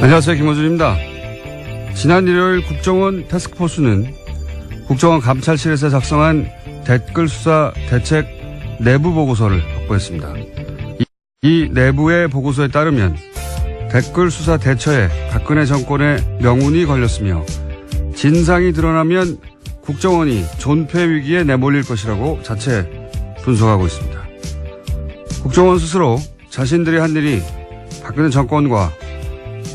안녕하세요. 김호준입니다. 지난 일요일 국정원 태스크포스는 국정원 감찰실에서 작성한 댓글 수사 대책 내부 보고서를 확보했습니다. 이 내부의 보고서에 따르면 댓글 수사 대처에 박근혜 정권의 명운이 걸렸으며 진상이 드러나면 국정원이 존폐 위기에 내몰릴 것이라고 자체 분석하고 있습니다. 국정원 스스로 자신들이 한 일이 박근혜 정권과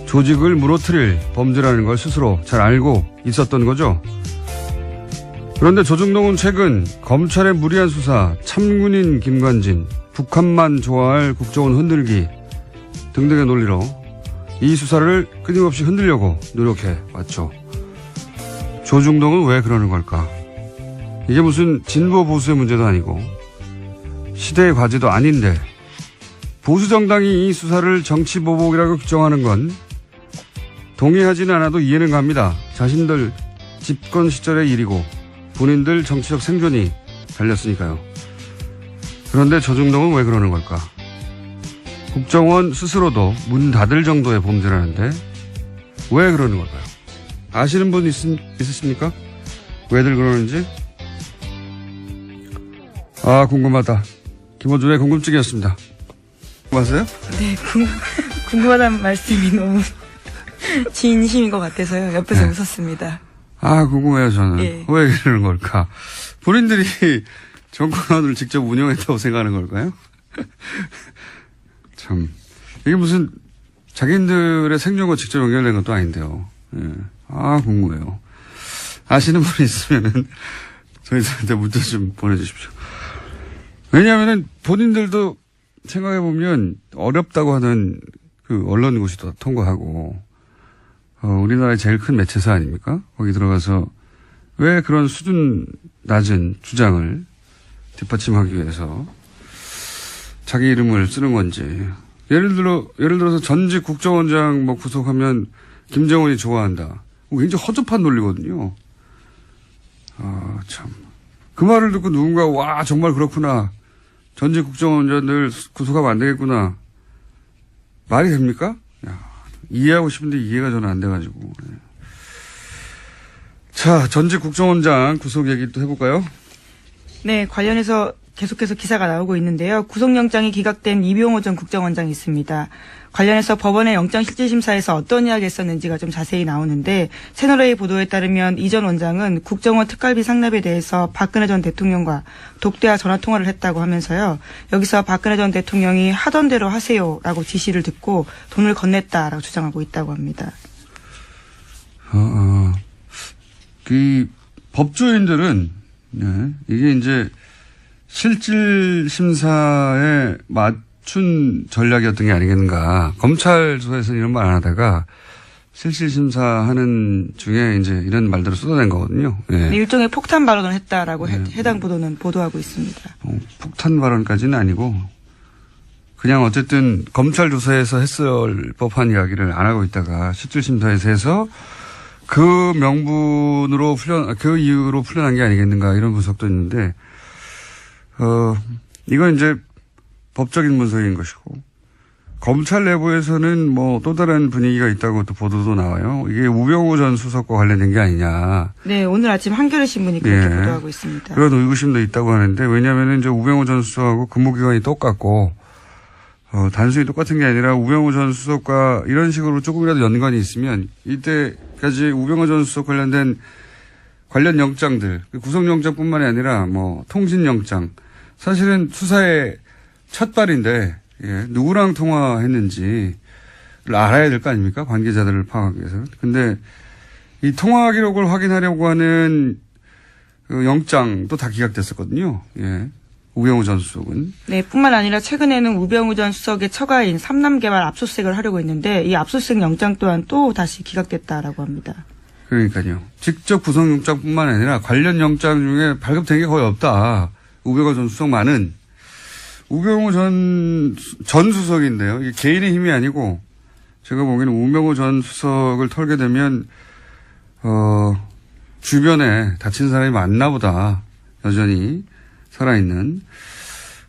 조직을 무너뜨릴 범죄라는 걸 스스로 잘 알고 있었던 거죠. 그런데 조중동은 최근 검찰의 무리한 수사, 참군인 김관진, 북한만 좋아할 국정원 흔들기 등등의 논리로 이 수사를 끊임없이 흔들려고 노력해 왔죠. 조중동은 왜 그러는 걸까? 이게 무슨 진보 보수의 문제도 아니고 시대의 과제도 아닌데 보수 정당이 이 수사를 정치 보복이라고 규정하는 건 동의하지는 않아도 이해는 갑니다. 자신들 집권 시절의 일이고 본인들 정치적 생존이 달렸으니까요. 그런데 조중동은 왜 그러는 걸까? 국정원 스스로도 문 닫을 정도의 범죄라는데 왜 그러는 걸까요? 아시는 분 있으십니까? 왜들 그러는지? 아, 궁금하다. 김호준의 궁금증이었습니다. 맞아요? 네, 궁금하다는 말씀이 너무 진심인 것 같아서요. 옆에서 웃었습니다. 아, 궁금해요, 저는. 예. 왜 그러는 걸까? 본인들이 정권을 직접 운영했다고 생각하는 걸까요? 참. 이게 무슨 자기들의 생존과 직접 연결된 것도 아닌데요. 예. 아, 궁금해요. 아시는 분 있으면은 저희들한테 문자 좀 보내주십시오. 왜냐하면은 본인들도 생각해보면 어렵다고 하는 그 언론고시 도 통과하고 우리나라의 제일 큰 매체사 아닙니까? 거기 들어가서 왜 그런 수준 낮은 주장을 뒷받침하기 위해서 자기 이름을 쓰는 건지. 예를 들어서 전직 국정원장 뭐 구속하면 김정은이 좋아한다. 굉장히 허접한 논리거든요. 아, 참. 그 말을 듣고 누군가, 와, 정말 그렇구나. 전직 국정원장들 구속하면 안 되겠구나. 말이 됩니까? 야, 이해하고 싶은데 이해가 저는 안 돼가지고. 네. 자, 전직 국정원장 구속 얘기 또 해볼까요? 네, 관련해서 계속해서 기사가 나오고 있는데요. 구속영장이 기각된 이병호 전 국정원장이 있습니다. 관련해서 법원의 영장실질심사에서 어떤 이야기를 했었는지가 좀 자세히 나오는데 채널A 보도에 따르면 이 전 원장은 국정원 특갈비 상납에 대해서 박근혜 전 대통령과 독대와 전화통화를 했다고 하면서요. 여기서 박근혜 전 대통령이 하던 대로 하세요라고 지시를 듣고 돈을 건넸다라고 주장하고 있다고 합니다. 그 법조인들은 네, 이게 이제 실질심사에 맞춘 전략이었던 게 아니겠는가. 검찰 조사에서는 이런 말 안 하다가 실질심사하는 중에 이제 이런 말들을 쏟아낸 거거든요. 예. 일종의 폭탄 발언을 했다라고 해당 보도는 보도하고 있습니다. 폭탄 발언까지는 아니고 그냥 어쨌든 검찰 조사에서 했을 법한 이야기를 안 하고 있다가 실질심사에서 해서 그 명분으로 그 이유로 풀려난 게 아니겠는가 이런 분석도 있는데 이건 이제 법적인 분석인 것이고, 검찰 내부에서는 뭐 또 다른 분위기가 있다고 또 보도도 나와요. 이게 우병우 전 수석과 관련된 게 아니냐. 네, 오늘 아침 한겨레 신문이 그렇게 보도하고 있습니다. 그런 의구심도 있다고 하는데, 왜냐면은 이제 우병우 전 수석하고 근무기간이 똑같고, 단순히 똑같은 게 아니라 우병우 전 수석과 이런 식으로 조금이라도 연관이 있으면 이때까지 우병우 전 수석 관련된 관련 영장들, 구속영장뿐만이 아니라 뭐 통신영장, 사실은 수사의 첫 발인데 누구랑 통화했는지를 알아야 될 거 아닙니까? 관계자들을 파악하기 위해서. 근데 이 통화 기록을 확인하려고 하는 그 영장도 다 기각됐었거든요. 예. 우병우 전 수석은. 네, 뿐만 아니라 최근에는 우병우 전 수석의 처가인 삼남개발 압수수색을 하려고 했는데 이 압수수색 영장 또한 또 다시 기각됐다라고 합니다. 그러니까요. 직접 구속영장뿐만 아니라 관련 영장 중에 발급된 게 거의 없다. 우병우 전 수석만은. 우병우 전 수석인데요. 이게 개인의 힘이 아니고 제가 보기에는 우병우 전 수석을 털게 되면 주변에 다친 사람이 많나 보다. 여전히 살아있는.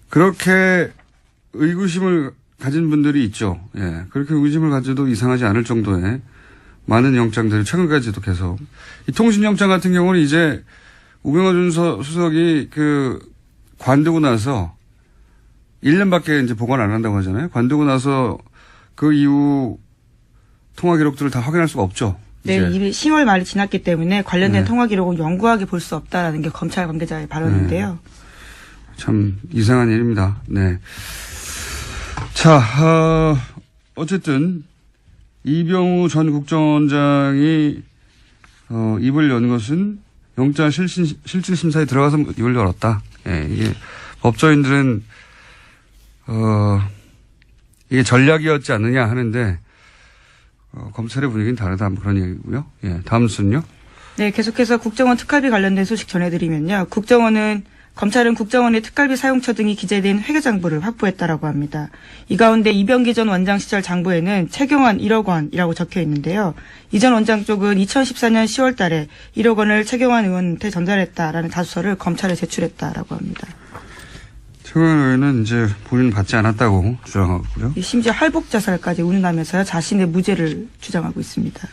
그렇게 의구심을 가진 분들이 있죠. 예. 그렇게 의심을 가져도 이상하지 않을 정도의 많은 영장들이 최근까지도 계속. 이 통신영장 같은 경우는 이제 우병호 전 수석이 관두고 나서 1년밖에 이제 보관 안 한다고 하잖아요. 관두고 나서 그 이후 통화 기록들을 다 확인할 수가 없죠. 네, 이미 10월 말이 지났기 때문에 관련된 통화 기록은 영구하게 볼 수 없다라는 게 검찰 관계자의 발언인데요. 참 이상한 일입니다. 네. 자, 어쨌든 이병우 전 국정원장이 입을 연 것은 영장 실질심사에 들어가서 입을 열었다. 예, 이게 법조인들은 이게 전략이었지 않느냐 하는데 검찰의 분위기는 다르다 그런 얘기고요. 예, 다음 순요. 네, 계속해서 국정원 특활비 관련된 소식 전해드리면요. 검찰은 국정원의 특활비 사용처 등이 기재된 회계장부를 확보했다라고 합니다. 이 가운데 이병기 전 원장 시절 장부에는 최경환 1억 원이라고 적혀 있는데요. 이 전 원장 쪽은 2014년 10월 달에 1억 원을 최경환 의원한테 전달했다라는 자수서를 검찰에 제출했다라고 합니다. 최경환 의원은 이제 본인은 받지 않았다고 주장하고 있고요. 심지어 할복 자살까지 운운하면서요. 자신의 무죄를 주장하고 있습니다.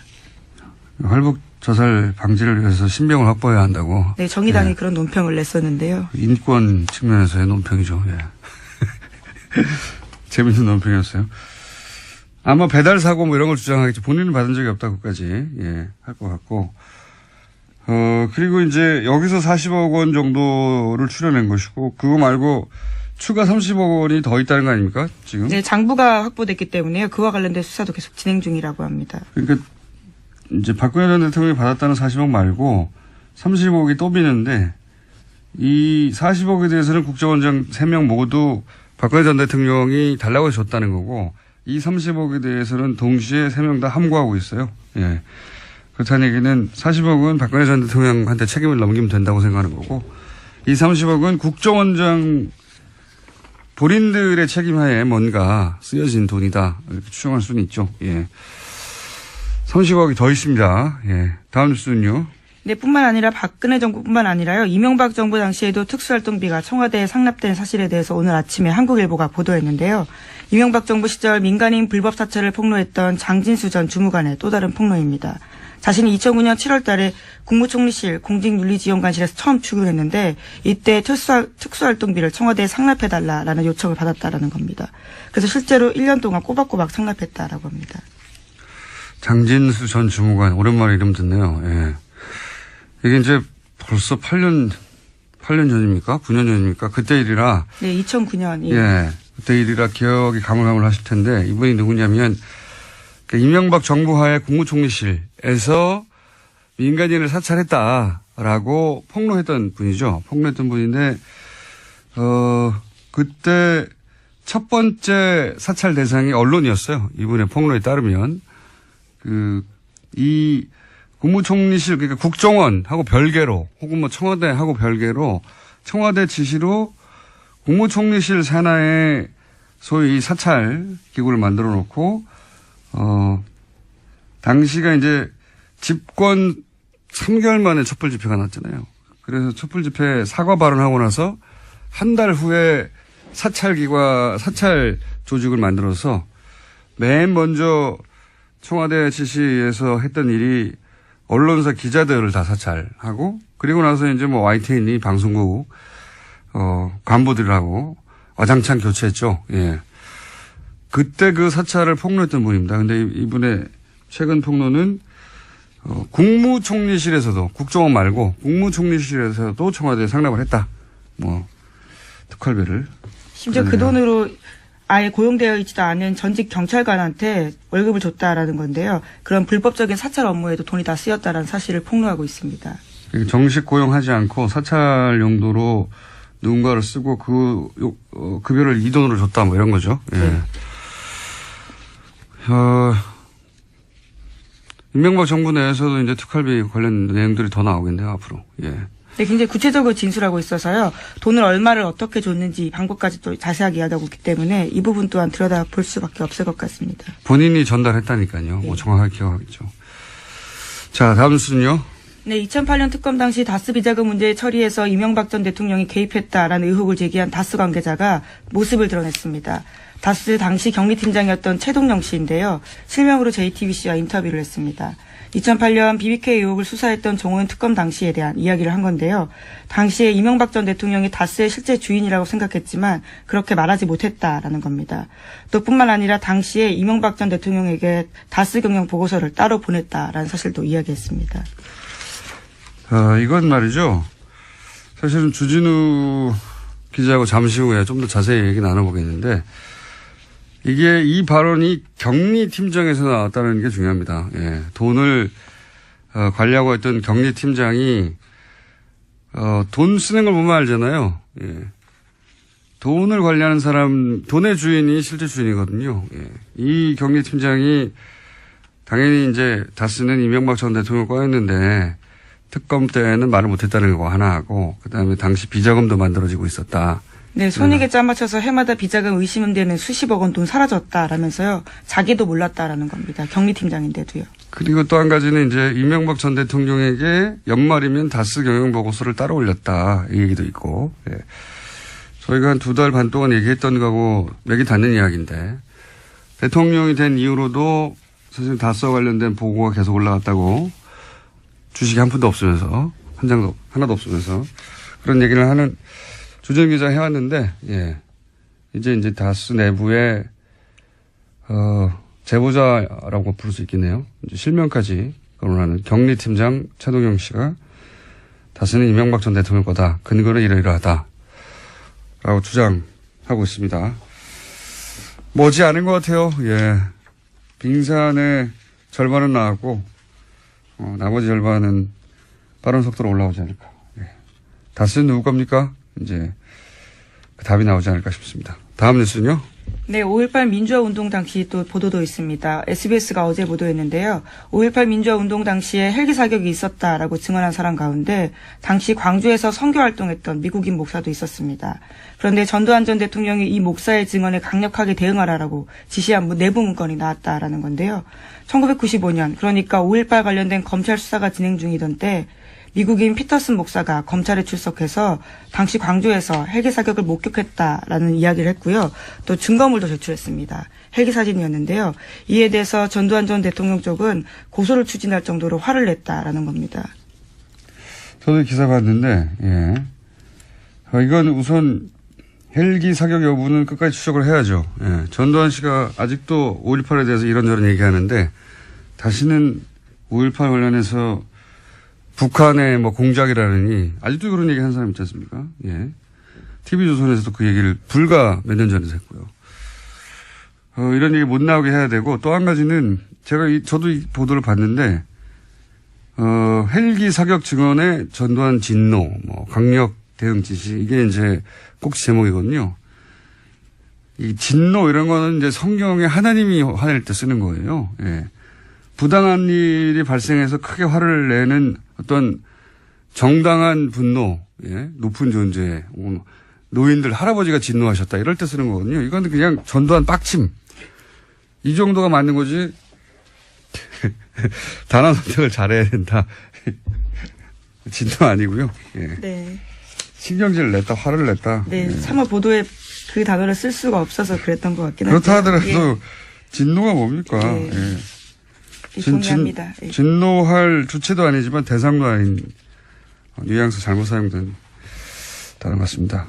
할복 자살 방지를 위해서 신병을 확보해야 한다고. 네, 정의당이 그런 논평을 냈었는데요. 인권 측면에서의 논평이죠. 예. 재밌는 논평이었어요. 아마 배달 사고 뭐 이런 걸 주장하겠지. 본인은 받은 적이 없다고까지 할 것 같고. 그리고 이제 여기서 40억 원 정도를 추려낸 것이고 그거 말고 추가 30억 원이 더 있다는 거 아닙니까? 지금? 네, 장부가 확보됐기 때문에요. 그와 관련된 수사도 계속 진행 중이라고 합니다. 그러니까 이제 박근혜 전 대통령이 받았다는 40억 말고 30억이 또 비는데 이 40억에 대해서는 국정원장 3명 모두 박근혜 전 대통령이 달라고 해서 줬다는 거고 이 30억에 대해서는 동시에 3명 다 함구하고 있어요. 예. 그렇다는 얘기는 40억은 박근혜 전 대통령한테 책임을 넘기면 된다고 생각하는 거고 이 30억은 국정원장 본인들의 책임하에 뭔가 쓰여진 돈이다. 이렇게 추정할 수는 있죠. 예. 30억이 더 있습니다. 예. 다음 뉴스는요. 네, 뿐만 아니라 박근혜 정부뿐만 아니라요. 이명박 정부 당시에도 특수활동비가 청와대에 상납된 사실에 대해서 오늘 아침에 한국일보가 보도했는데요. 이명박 정부 시절 민간인 불법 사찰을 폭로했던 장진수 전 주무관의 또 다른 폭로입니다. 자신이 2009년 7월 달에 국무총리실 공직윤리지원관실에서 처음 출근했는데 이때 특수활동비를 청와대에 상납해달라라는 요청을 받았다라는 겁니다. 그래서 실제로 1년 동안 꼬박꼬박 상납했다라고 합니다. 장진수 전 주무관 오랜만에 이름 듣네요. 예. 이게 이제 벌써 8년 전입니까? 9년 전입니까? 그때 일이라. 네, 2009년. 예. 그때 일이라 기억이 가물가물하실 텐데 이분이 누구냐면 이명박 정부 하에 국무총리실에서 민간인을 사찰했다라고 폭로했던 분이죠. 폭로했던 분인데 그때 첫 번째 사찰 대상이 언론이었어요. 이분의 폭로에 따르면. 이 국무총리실, 그러니까 국정원하고 별개로, 혹은 뭐 청와대하고 별개로, 청와대 지시로 국무총리실 산하에 소위 사찰 기구를 만들어 놓고, 당시가 이제 집권 3개월 만에 촛불 집회가 났잖아요. 그래서 촛불 집회 사과 발언하고 나서 한 달 후에 사찰 조직을 만들어서 맨 먼저 청와대 지시에서 했던 일이 언론사 기자들을 다 사찰하고 그리고 나서 이제 뭐 YTN이 방송국 간부들하고 와장창 교체했죠. 예. 그때 그 사찰을 폭로했던 분입니다. 근데 이분의 최근 폭로는 국무총리실에서도 국정원 말고 국무총리실에서도 청와대에 상납을 했다. 뭐 특활비를. 심지어 그 돈으로 아예 고용되어 있지도 않은 전직 경찰관한테 월급을 줬다라는 건데요. 그런 불법적인 사찰 업무에도 돈이 다 쓰였다라는 사실을 폭로하고 있습니다. 정식 고용하지 않고 사찰 용도로 누군가를 쓰고 급여를 이 돈으로 줬다 뭐 이런 거죠. 예. 네. 이명박 정부 내에서도 이제 특활비 관련 내용들이 더 나오겠네요, 앞으로. 예. 네, 굉장히 구체적으로 진술하고 있어서요. 돈을 얼마를 어떻게 줬는지 방법까지 또 자세하게 이야기하고 있기 때문에 이 부분 또한 들여다볼 수밖에 없을 것 같습니다. 본인이 전달했다니까요. 뭐 정확하게 기억하겠죠. 자, 다음 뉴스는요. 네, 2008년 특검 당시 다스 비자금 문제 처리에서 이명박 전 대통령이 개입했다라는 의혹을 제기한 다스 관계자가 모습을 드러냈습니다. 다스 당시 경리팀장이었던 최동영 씨인데요. 실명으로 JTBC와 인터뷰를 했습니다. 2008년 BBK 의혹을 수사했던 정호연 특검 당시에 대한 이야기를 한 건데요. 당시에 이명박 전 대통령이 다스의 실제 주인이라고 생각했지만 그렇게 말하지 못했다라는 겁니다. 또 뿐만 아니라 당시에 이명박 전 대통령에게 다스 경영 보고서를 따로 보냈다라는 사실도 이야기했습니다. 이건 말이죠. 사실은 주진우 기자하고 잠시 후에 좀 더 자세히 얘기 나눠보겠는데 이게 이 발언이 격리팀장에서 나왔다는 게 중요합니다. 예. 돈을 관리하고 있던 격리팀장이 돈 쓰는 걸 보면 알잖아요. 예. 돈을 관리하는 사람, 돈의 주인이 실제 주인이거든요. 예. 이 격리팀장이 당연히 이제 다스는 이명박 전 대통령 거였는데 특검 때는 말을 못했다는 거 하나 하고 그다음에 당시 비자금도 만들어지고 있었다. 네, 손익에 짜맞춰서 해마다 비자금 의심되는 수십억 원 돈 사라졌다라면서요. 자기도 몰랐다라는 겁니다. 격리팀장인데도요. 그리고 또 한 가지는 이제 이명박 전 대통령에게 연말이면 다스 경영 보고서를 따로 올렸다. 이 얘기도 있고. 예. 저희가 한 2달 반 동안 얘기했던 거하고 맥이 닿는 이야기인데 대통령이 된 이후로도 사실 다스와 관련된 보고가 계속 올라갔다고 주식이 한 푼도 없으면서 하나도 없으면서 그런 얘기를 하는 주진 기자 해왔는데, 예. 이제 다스 내부에, 제보자라고 부를 수 있겠네요. 이제 실명까지 거론하는 격리팀장 최동영 씨가 다스는 이명박 전 대통령 거다. 근거는 이러이러하다. 라고 주장하고 있습니다. 머지 않은 것 같아요. 예. 빙산의 절반은 나왔고, 나머지 절반은 빠른 속도로 올라오지 않을까. 예. 다스는 누구 겁니까? 이제 그 답이 나오지 않을까 싶습니다. 다음 뉴스는요? 네, 5.18 민주화 운동 당시 또 보도도 있습니다. SBS가 어제 보도했는데요. 5.18 민주화 운동 당시에 헬기 사격이 있었다라고 증언한 사람 가운데 당시 광주에서 선교 활동했던 미국인 목사도 있었습니다. 그런데 전두환 전 대통령이 이 목사의 증언에 강력하게 대응하라라고 지시한 내부 문건이 나왔다라는 건데요. 1995년, 그러니까 5.18 관련된 검찰 수사가 진행 중이던 때 미국인 피터슨 목사가 검찰에 출석해서 당시 광주에서 헬기 사격을 목격했다라는 이야기를 했고요. 또 증거물도 제출했습니다. 헬기 사진이었는데요. 이에 대해서 전두환 전 대통령 쪽은 고소를 추진할 정도로 화를 냈다라는 겁니다. 저도 기사 봤는데, 예. 이건 우선 헬기 사격 여부는 끝까지 추적을 해야죠. 예. 전두환 씨가 아직도 5.18에 대해서 이런저런 얘기하는데 다시는 5.18 관련해서 북한의 공작이라느니 아직도 그런 얘기 하는 사람 있지 않습니까? 예. TV조선에서도 그 얘기를 불과 몇 년 전에 했고요. 이런 얘기 못 나오게 해야 되고 또 한 가지는 저도 이 보도를 봤는데 헬기 사격 증언에 전두환 진노, 강력 대응 지시 이게 이제 꼭 제목이거든요. 이 진노 이런 거는 이제 성경에 하나님이 화낼 때 쓰는 거예요. 예. 부당한 일이 발생해서 크게 화를 내는 어떤 정당한 분노, 예, 높은 존재, 노인들, 할아버지가 진노하셨다 이럴 때 쓰는 거거든요. 이건 그냥 전두환 빡침. 이 정도가 맞는 거지. 단어 선택을 잘해야 된다. 진노 아니고요. 예. 네. 신경질을 냈다, 화를 냈다. 네, 예. 차마 보도에 그 단어를 쓸 수가 없어서 그랬던 것 같긴 한데. 그렇다 하더라도 진노가 뭡니까? 네. 예. 동의합니다. 진노할 주체도 아니지만 대상도 아닌 뉘앙스 잘못 사용된 단어 같습니다.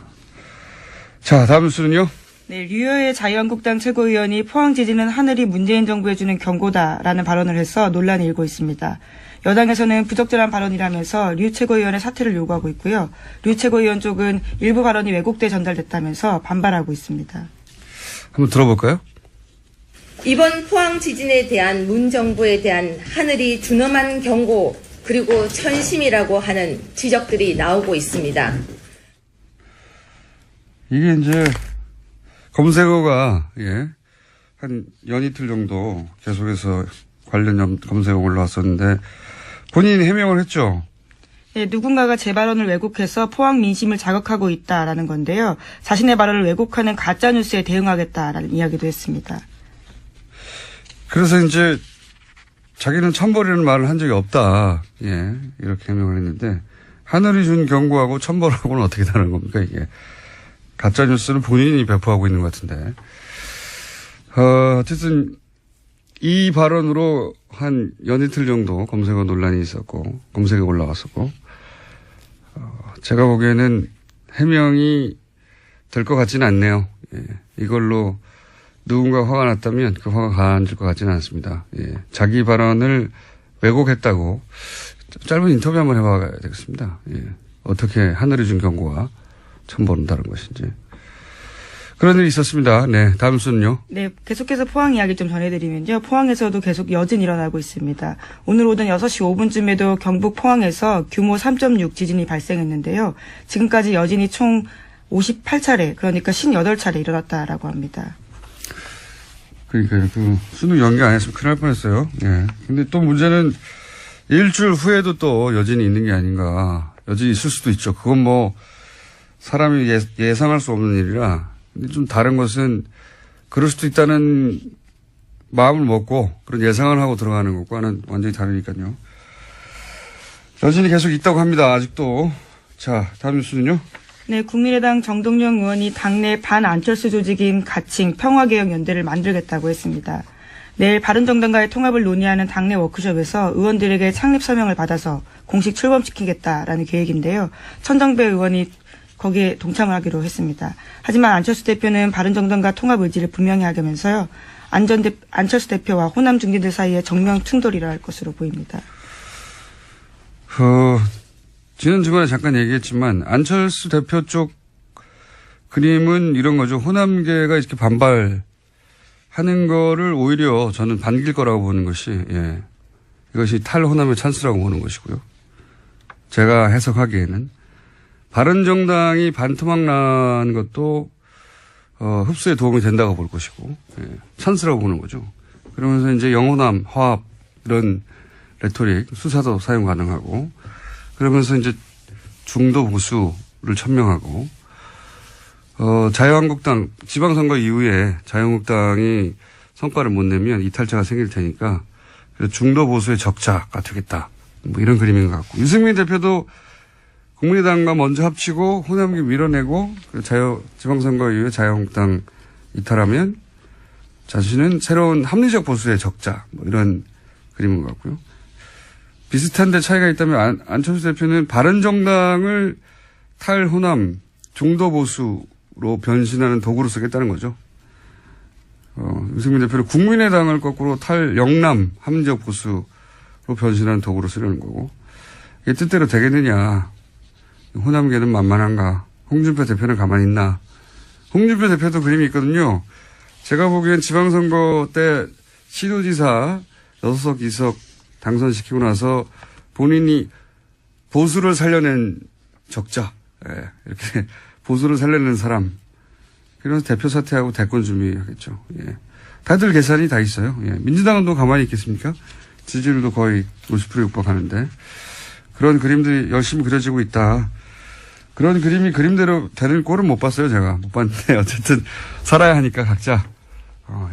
자, 다음 뉴스는요? 네, 류여의 자유한국당 최고위원이 포항 지진은 하늘이 문재인 정부에 주는 경고다라는 발언을 해서 논란이 일고 있습니다. 여당에서는 부적절한 발언이라면서 류 최고위원의 사퇴를 요구하고 있고요. 류 최고위원 쪽은 일부 발언이 왜곡돼 전달됐다면서 반발하고 있습니다. 한번 들어볼까요? 이번 포항 지진에 대한 문 정부에 대한 하늘이 준엄한 경고 그리고 천심이라고 하는 지적들이 나오고 있습니다. 이게 이제 검색어가 한 연이틀 정도 계속해서 관련 검색어 올라왔었는데 본인이 해명을 했죠. 네, 누군가가 제 발언을 왜곡해서 포항 민심을 자극하고 있다라는 건데요. 자신의 발언을 왜곡하는 가짜뉴스에 대응하겠다라는 이야기도 했습니다. 그래서 이제 자기는 천벌이라는 말을 한 적이 없다. 예, 이렇게 해명을 했는데 하늘이 준 경고하고 천벌하고는 어떻게 다른 겁니까 이게. 가짜뉴스는 본인이 배포하고 있는 것 같은데. 어쨌든 이 발언으로 한 연이틀 정도 검색어 논란이 있었고 검색에 올라갔었고 제가 보기에는 해명이 될 것 같지는 않네요. 예. 이걸로 누군가 화가 났다면 그 화가 가라앉을 것 같지는 않습니다. 예. 자기 발언을 왜곡했다고 짧은 인터뷰 한번 해봐야 되겠습니다. 예. 어떻게 하늘이 준 경고와 천벌은 다른 것인지. 그런 일이 있었습니다. 네, 다음 순요. 네, 계속해서 포항 이야기 좀 전해드리면요. 포항에서도 계속 여진 일어나고 있습니다. 오늘 오전 6시 5분쯤에도 경북 포항에서 규모 3.6 지진이 발생했는데요. 지금까지 여진이 총 58차례, 그러니까 58차례 일어났다라고 합니다. 그러니까요. 그 수능 연기 안 했으면 큰일 날 뻔했어요. 예. 근데 또 문제는 일주일 후에도 또 여진이 있는 게 아닌가. 여진이 있을 수도 있죠. 그건 뭐 사람이 예상할 수 없는 일이라. 근데 좀 다른 것은 그럴 수도 있다는 마음을 먹고 그런 예상을 하고 들어가는 것과는 완전히 다르니까요. 여진이 계속 있다고 합니다. 아직도. 자, 다음 뉴스는요. 네, 국민의당 정동영 의원이 당내 반안철수 조직인 가칭 평화개혁연대를 만들겠다고 했습니다. 내일 바른정당과의 통합을 논의하는 당내 워크숍에서 의원들에게 창립 서명을 받아서 공식 출범시키겠다라는 계획인데요. 천정배 의원이 거기에 동참을 하기로 했습니다. 하지만 안철수 대표는 바른정당과 통합 의지를 분명히 하면서요. 안철수 대표와 호남 중진들 사이에 정면 충돌이 일어날 것으로 보입니다. 지난 주간에 잠깐 얘기했지만 안철수 대표 쪽 그림은 이런 거죠. 호남계가 이렇게 반발하는 거를 오히려 저는 반길 거라고 보는 것이 이것이 탈호남의 찬스라고 보는 것이고요. 제가 해석하기에는 바른정당이 반토막 난 것도 흡수에 도움이 된다고 볼 것이고 찬스라고 보는 거죠. 그러면서 이제 영호남, 화합 이런 레토릭, 수사도 사용 가능하고 그러면서 이제 중도 보수를 천명하고 자유한국당 지방선거 이후에 자유한국당이 성과를 못 내면 이탈자가 생길 테니까 중도 보수의 적자가 되겠다. 뭐 이런 그림인 것 같고 유승민 대표도 국민의당과 먼저 합치고 호남기 밀어내고 지방선거 이후에 자유한국당 이탈하면 자신은 새로운 합리적 보수의 적자 뭐 이런 그림인 것 같고요. 비슷한데 차이가 있다면 안철수 대표는 바른정당을 탈호남 중도 보수로 변신하는 도구로 쓰겠다는 거죠. 유승민 대표는 국민의당을 거꾸로 탈영남 합리적 보수로 변신하는 도구로 쓰려는 거고 이게 뜻대로 되겠느냐. 호남계는 만만한가. 홍준표 대표는 가만히 있나. 홍준표 대표도 그림이 있거든요. 제가 보기엔 지방선거 때 시도지사 6석 2석 당선시키고 나서 본인이 보수를 살려낸 적자. 이렇게 보수를 살려낸 사람. 그래서 대표 사퇴하고 대권 준비하겠죠. 다들 계산이 다 있어요. 민주당은 또 가만히 있겠습니까? 지지율도 거의 50% 육박하는데. 그런 그림들이 열심히 그려지고 있다. 그런 그림이 그림대로 되는 꼴은 못 봤어요, 제가. 못 봤는데, 어쨌든, 살아야 하니까 각자,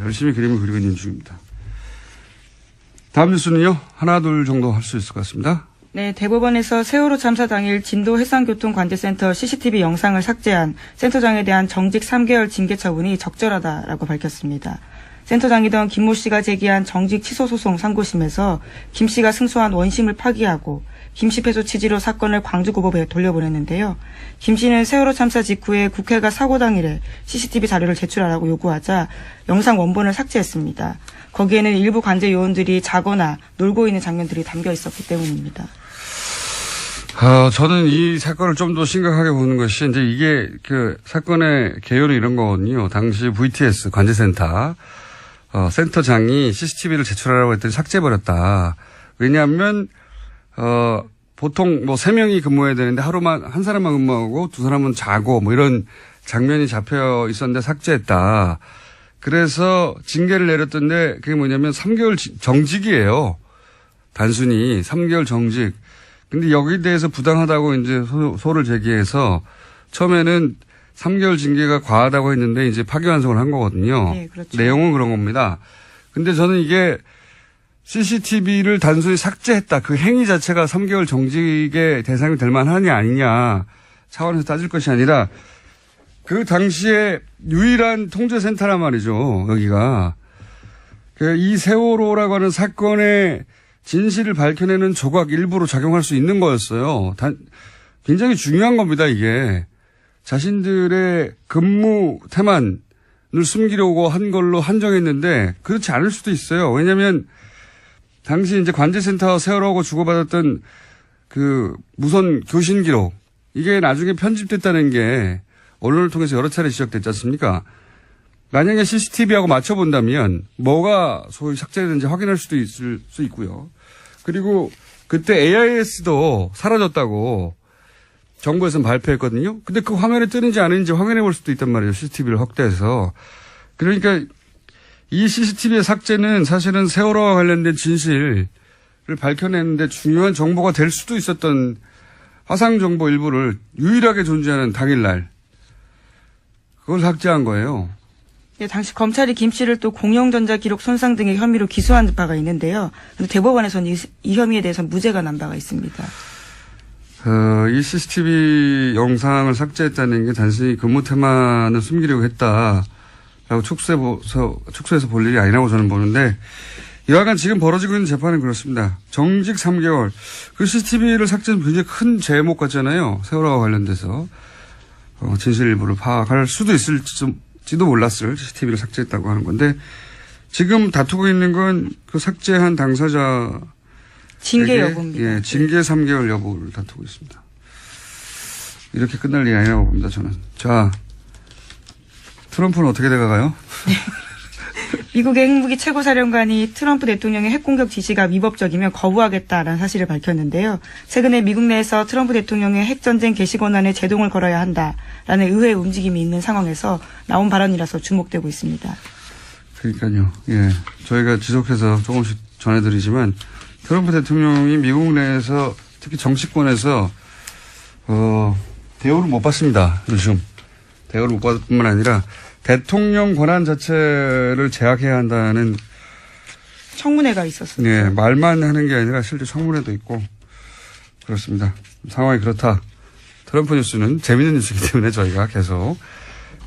열심히 그림을 그리고 있는 중입니다. 다음 뉴스는요, 하나, 둘 정도 할 수 있을 것 같습니다. 네, 대법원에서 세월호 참사 당일 진도 해상교통관제센터 CCTV 영상을 삭제한 센터장에 대한 정직 3개월 징계 처분이 적절하다라고 밝혔습니다. 센터장이던 김모 씨가 제기한 정직 취소 소송 상고심에서 김 씨가 승소한 원심을 파기하고 김 씨 패소 취지로 사건을 광주고법에 돌려보냈는데요. 김 씨는 세월호 참사 직후에 국회가 사고 당일에 CCTV 자료를 제출하라고 요구하자 영상 원본을 삭제했습니다. 거기에는 일부 관제 요원들이 자거나 놀고 있는 장면들이 담겨 있었기 때문입니다. 저는 이 사건을 좀 더 심각하게 보는 것이 이제 이게 그 사건의 개요는 이런 거거든요. 당시 VTS 관제센터 센터장이 CCTV를 제출하라고 했더니 삭제해버렸다. 왜냐하면 보통 뭐 3명이 근무해야 되는데 하루만 한 사람만 근무하고 2사람은 자고 뭐 이런 장면이 잡혀 있었는데 삭제했다. 그래서 징계를 내렸던데 그게 뭐냐면 3개월 정직이에요. 단순히 3개월 정직. 근데 여기에 대해서 부당하다고 이제 소를 제기해서 처음에는 3개월 징계가 과하다고 했는데 이제 파기환송을 한 거거든요. 네, 그렇죠. 내용은 그런 겁니다. 근데 저는 이게 CCTV를 단순히 삭제했다. 그 행위 자체가 3개월 정직의 대상이 될 만하냐 아니냐 차원에서 따질 것이 아니라 그 당시에 유일한 통제센터란 말이죠. 여기가. 이 세월호라고 하는 사건의 진실을 밝혀내는 조각 일부로 작용할 수 있는 거였어요. 굉장히 중요한 겁니다, 이게. 자신들의 근무 태만을 숨기려고 한 걸로 한정했는데 그렇지 않을 수도 있어요. 왜냐하면 당시 이제 관제센터 세월호하고 주고받았던 그 무선 교신 기록 이게 나중에 편집됐다는 게 언론을 통해서 여러 차례 지적됐지 않습니까? 만약에 CCTV하고 맞춰본다면 뭐가 소위 삭제됐는지 확인할 수도 있을 수 있고요. 그리고 그때 AIS도 사라졌다고 정부에서는 발표했거든요. 근데 그 화면에 뜨는지 아닌지 확인해 볼 수도 있단 말이에요. CCTV를 확대해서. 그러니까 이 CCTV의 삭제는 사실은 세월호와 관련된 진실을 밝혀내는데 중요한 정보가 될 수도 있었던 화상 정보 일부를 유일하게 존재하는 당일날 그걸 삭제한 거예요. 네, 당시 검찰이 김 씨를 또 공영전자 기록 손상 등의 혐의로 기소한 바가 있는데요. 근데 대법원에서는 이 혐의에 대해서는 무죄가 난 바가 있습니다. 이 CCTV 영상을 삭제했다는 게 단순히 근무 태만을 숨기려고 했다라고 축소해서 볼 일이 아니라고 저는 보는데 여하간 지금 벌어지고 있는 재판은 그렇습니다. 정직 3개월. 그 CCTV를 삭제는 굉장히 큰 제목 같잖아요. 세월호와 관련돼서. 진실 일부를 파악할 수도 있을지도 몰랐을 CCTV를 삭제했다고 하는 건데 지금 다투고 있는 건 그 삭제한 당사자 징계 여부입니다. 예, 징계 3개월 여부를 다투고 있습니다. 이렇게 끝날 일이 아니라고 봅니다, 저는. 자, 트럼프는 어떻게 돼가요? 미국의 핵무기 최고사령관이 트럼프 대통령의 핵공격 지시가 위법적이면 거부하겠다라는 사실을 밝혔는데요. 최근에 미국 내에서 트럼프 대통령의 핵전쟁 개시 권한에 제동을 걸어야 한다라는 의회의 움직임이 있는 상황에서 나온 발언이라서 주목되고 있습니다. 그러니까요. 예, 저희가 지속해서 조금씩 전해드리지만 트럼프 대통령이 미국 내에서 특히 정치권에서 대우를 못 받습니다. 요즘. 대우를 못 받을 뿐만 아니라 대통령 권한 자체를 제약해야 한다는 청문회가 있었어요. 네, 말만 하는 게 아니라 실제 청문회도 있고 그렇습니다. 상황이 그렇다. 트럼프 뉴스는 재미있는 뉴스이기 때문에 저희가 계속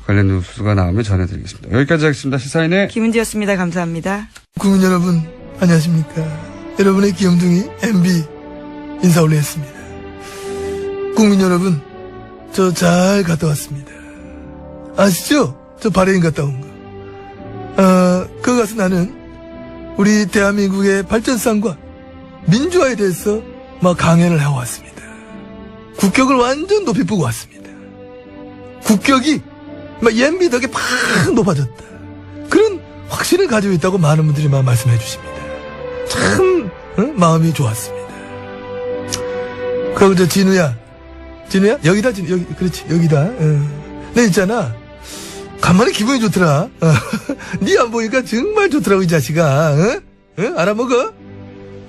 관련 뉴스가 나오면 전해드리겠습니다. 여기까지 하겠습니다. 시사인의 김은지였습니다. 감사합니다. 국민 여러분 안녕하십니까. 여러분의 귀염둥이 MB 인사 올리겠습니다. 국민 여러분 저 잘 갔다 왔습니다. 아시죠? 저 바레인 갔다 온 거. 그거 가서 나는 우리 대한민국의 발전상과 민주화에 대해서 막 강연을 해왔습니다. 국격을 완전 높이 뿌고 왔습니다. 국격이 막 MB 덕에 팍 높아졌다. 그런 확신을 가지고 있다고 많은 분들이 막 말씀해 주십니다. 참 마음이 좋았습니다. 그리고 저 진우야 여기다 여기 그렇지 여기다. 내 있잖아. 간만에 기분이 좋더라. 니 안 보니까 정말 좋더라고 이 자식아. 알아먹어?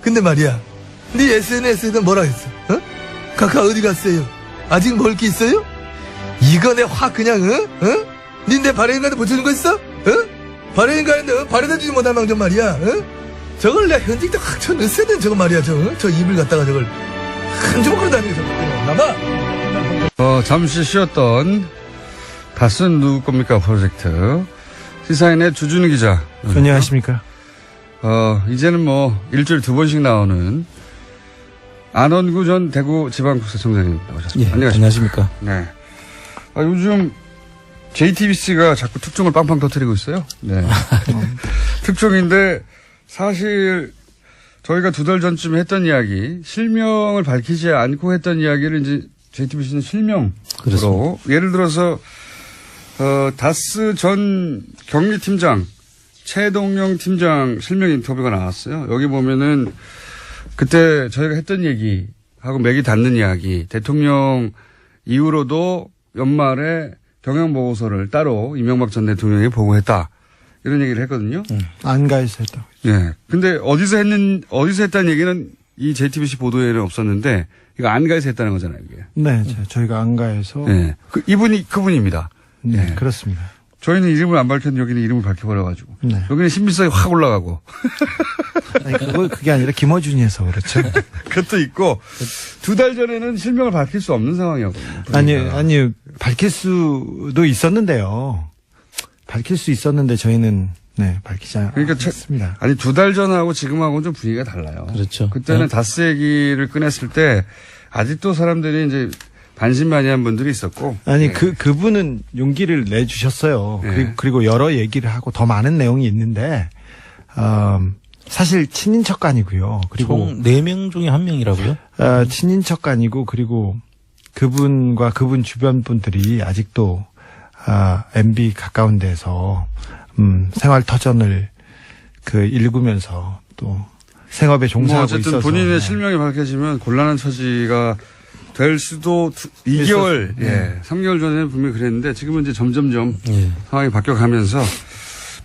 근데 말이야 니 SNS에다 뭐라 했어? 카카 어디 갔어요? 아직 먹을 게 있어요? 이거 내 확 그냥 니 내 바레인가한테 붙여준 거 있어? 바레인가한테 바래다 주지 못할 망정 말이야. 저걸 내가 현직 때 확 쳐넣었어야 된 저거 말이야. 저 입을 갖다가 저걸 한 주먹으로 다니는 저거 나봐. 잠시 쉬었던 다스는 누구 겁니까 프로젝트 시사인의 주준우 기자. 안녕하십니까. 이제는 뭐 일주일 2번씩 나오는 안원구 전 대구지방국세청장님 나오셨습니다. 예, 안녕하십니까. 네. 요즘 JTBC가 자꾸 특종을 빵빵 터뜨리고 있어요. 네. 특종인데 사실 저희가 2달 전쯤에 했던 이야기, 실명을 밝히지 않고 했던 이야기를 이제 JTBC는 실명으로 그렇습니다. 예를 들어서 다스 전 경리팀장 최동영 팀장 실명 인터뷰가 나왔어요. 여기 보면은 그때 저희가 했던 얘기하고 맥이 닿는 이야기, 대통령 이후로도 연말에 경영보고서를 따로 이명박 전 대통령이 보고했다. 이런 얘기를 했거든요. 안가에서 했다고. 예. 근데 어디서 했다는 얘기는 이 JTBC 보도에는 없었는데 이거 안가에서 했다는 거잖아요, 이게. 네, 저희가 안가에서. 네. 이분이 그분입니다. 네, 네. 그렇습니다. 저희는 이름을 안 밝혔는데 여기는 이름을 밝혀버려가지고. 네. 여기는 신빙성이 확 올라가고. 아니, 그게 아니라 김어준이 해서 그렇죠. 그것도 있고, 2달 전에는 실명을 밝힐 수 없는 상황이었거든요. 아니, 밝힐 수도 있었는데요. 밝힐 수 있었는데 저희는, 네, 밝히지 않았습니다. 아니, 2달 전하고 지금하고는 좀 분위기가 달라요. 그렇죠. 그때는 네. 다스 얘기를 꺼냈을 때, 아직도 사람들이 이제 반신반의한 분들이 있었고. 아니, 네. 그분은 용기를 내주셨어요. 네. 그리고 여러 얘기를 하고 더 많은 내용이 있는데, 사실 친인척간이고요. 그리고 총 4명 중에 1명이라고요? 친인척간이고, 그리고 그분과 그분 주변 분들이 아직도, MB 가까운 데서, 생활터전을 읽으면서 또 생업에 종사하고 어쨌든 있어서. 본인의 네. 실명이 밝혀지면 곤란한 처지가 될 수도 2개월, 네. 3개월 전에는 분명히 그랬는데 지금은 이제 점점점 예. 상황이 바뀌어가면서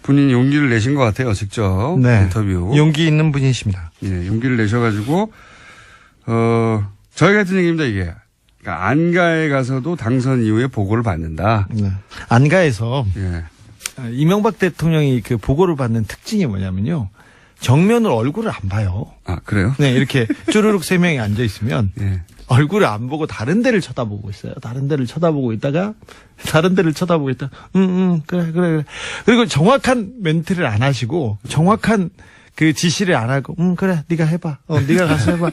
본인이 용기를 내신 것 같아요, 직접. 네. 인터뷰. 용기 있는 분이십니다. 예, 용기를 내셔가지고, 저희 같은 얘기입니다, 이게. 그러니까 안가에 가서도 당선 이후에 보고를 받는다. 네. 안가에서 예. 이명박 대통령이 그 보고를 받는 특징이 뭐냐면요. 정면으로 얼굴을 안 봐요. 아, 그래요? 네, 이렇게 쭈르륵 3명이 앉아 있으면 예. 얼굴을 안 보고 다른 데를 쳐다보고 있어요. 다른 데를 쳐다보고 있다가 그래. 그리고 정확한 멘트를 안 하시고 정확한 그 지시를 안 하고 그래 네가 해봐. 네가 가서 해봐.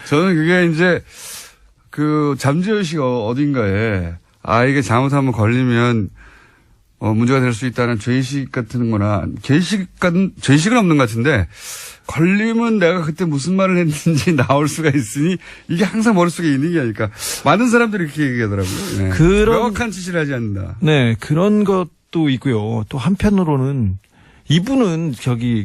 저는 그게 이제 잠재의식 어딘가에 이게 잘못하면 걸리면 문제가 될 수 있다는 죄의식 같은 거나 죄의식은 없는 것 같은데 걸리면 내가 그때 무슨 말을 했는지 나올 수가 있으니 이게 항상 머릿속에 있는 게 아닐까. 많은 사람들이 그렇게 얘기하더라고요. 네. 명확한 지시를 하지 않는다. 네, 그런 것도 있고요. 또 한편으로는 이분은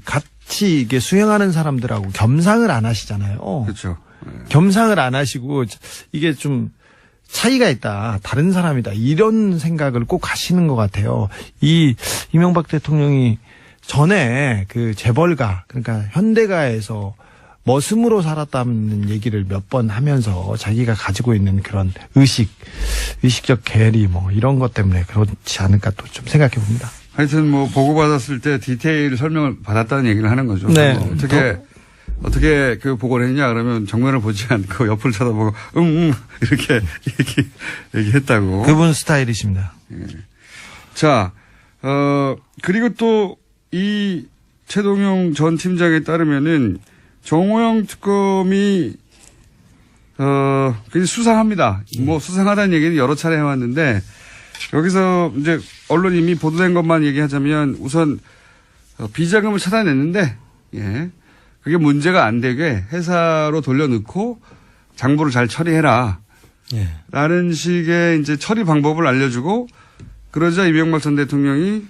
같이 이게 수행하는 사람들하고 겸상을 안 하시잖아요. 그렇죠. 네. 겸상을 안 하시고 이게 좀 차이가 있다. 다른 사람이다. 이런 생각을 꼭 하시는 것 같아요. 이명박 대통령이 전에 재벌가, 그러니까 현대가에서 머슴으로 살았다는 얘기를 몇 번 하면서 자기가 가지고 있는 그런 의식적 괴리 이런 것 때문에 그렇지 않을까 또 좀 생각해 봅니다. 하여튼 보고받았을 때 디테일 설명을 받았다는 얘기를 하는 거죠. 네. 어떻게 보고를 했냐 그러면 정면을 보지 않고 옆을 쳐다보고 이렇게 얘기했다고. 그분 스타일이십니다. 자, 그리고 또 이 최동용 전 팀장에 따르면은 정호영 특검이 굉장히 수상합니다. 수상하다는 얘기는 여러 차례 해왔는데 여기서 이제 언론이 이미 보도된 것만 얘기하자면 우선 비자금을 찾아냈는데 그게 문제가 안 되게 회사로 돌려넣고 장부를 잘 처리해라. 예. 라는 식의 이제 처리 방법을 알려주고 그러자 이명박 전 대통령이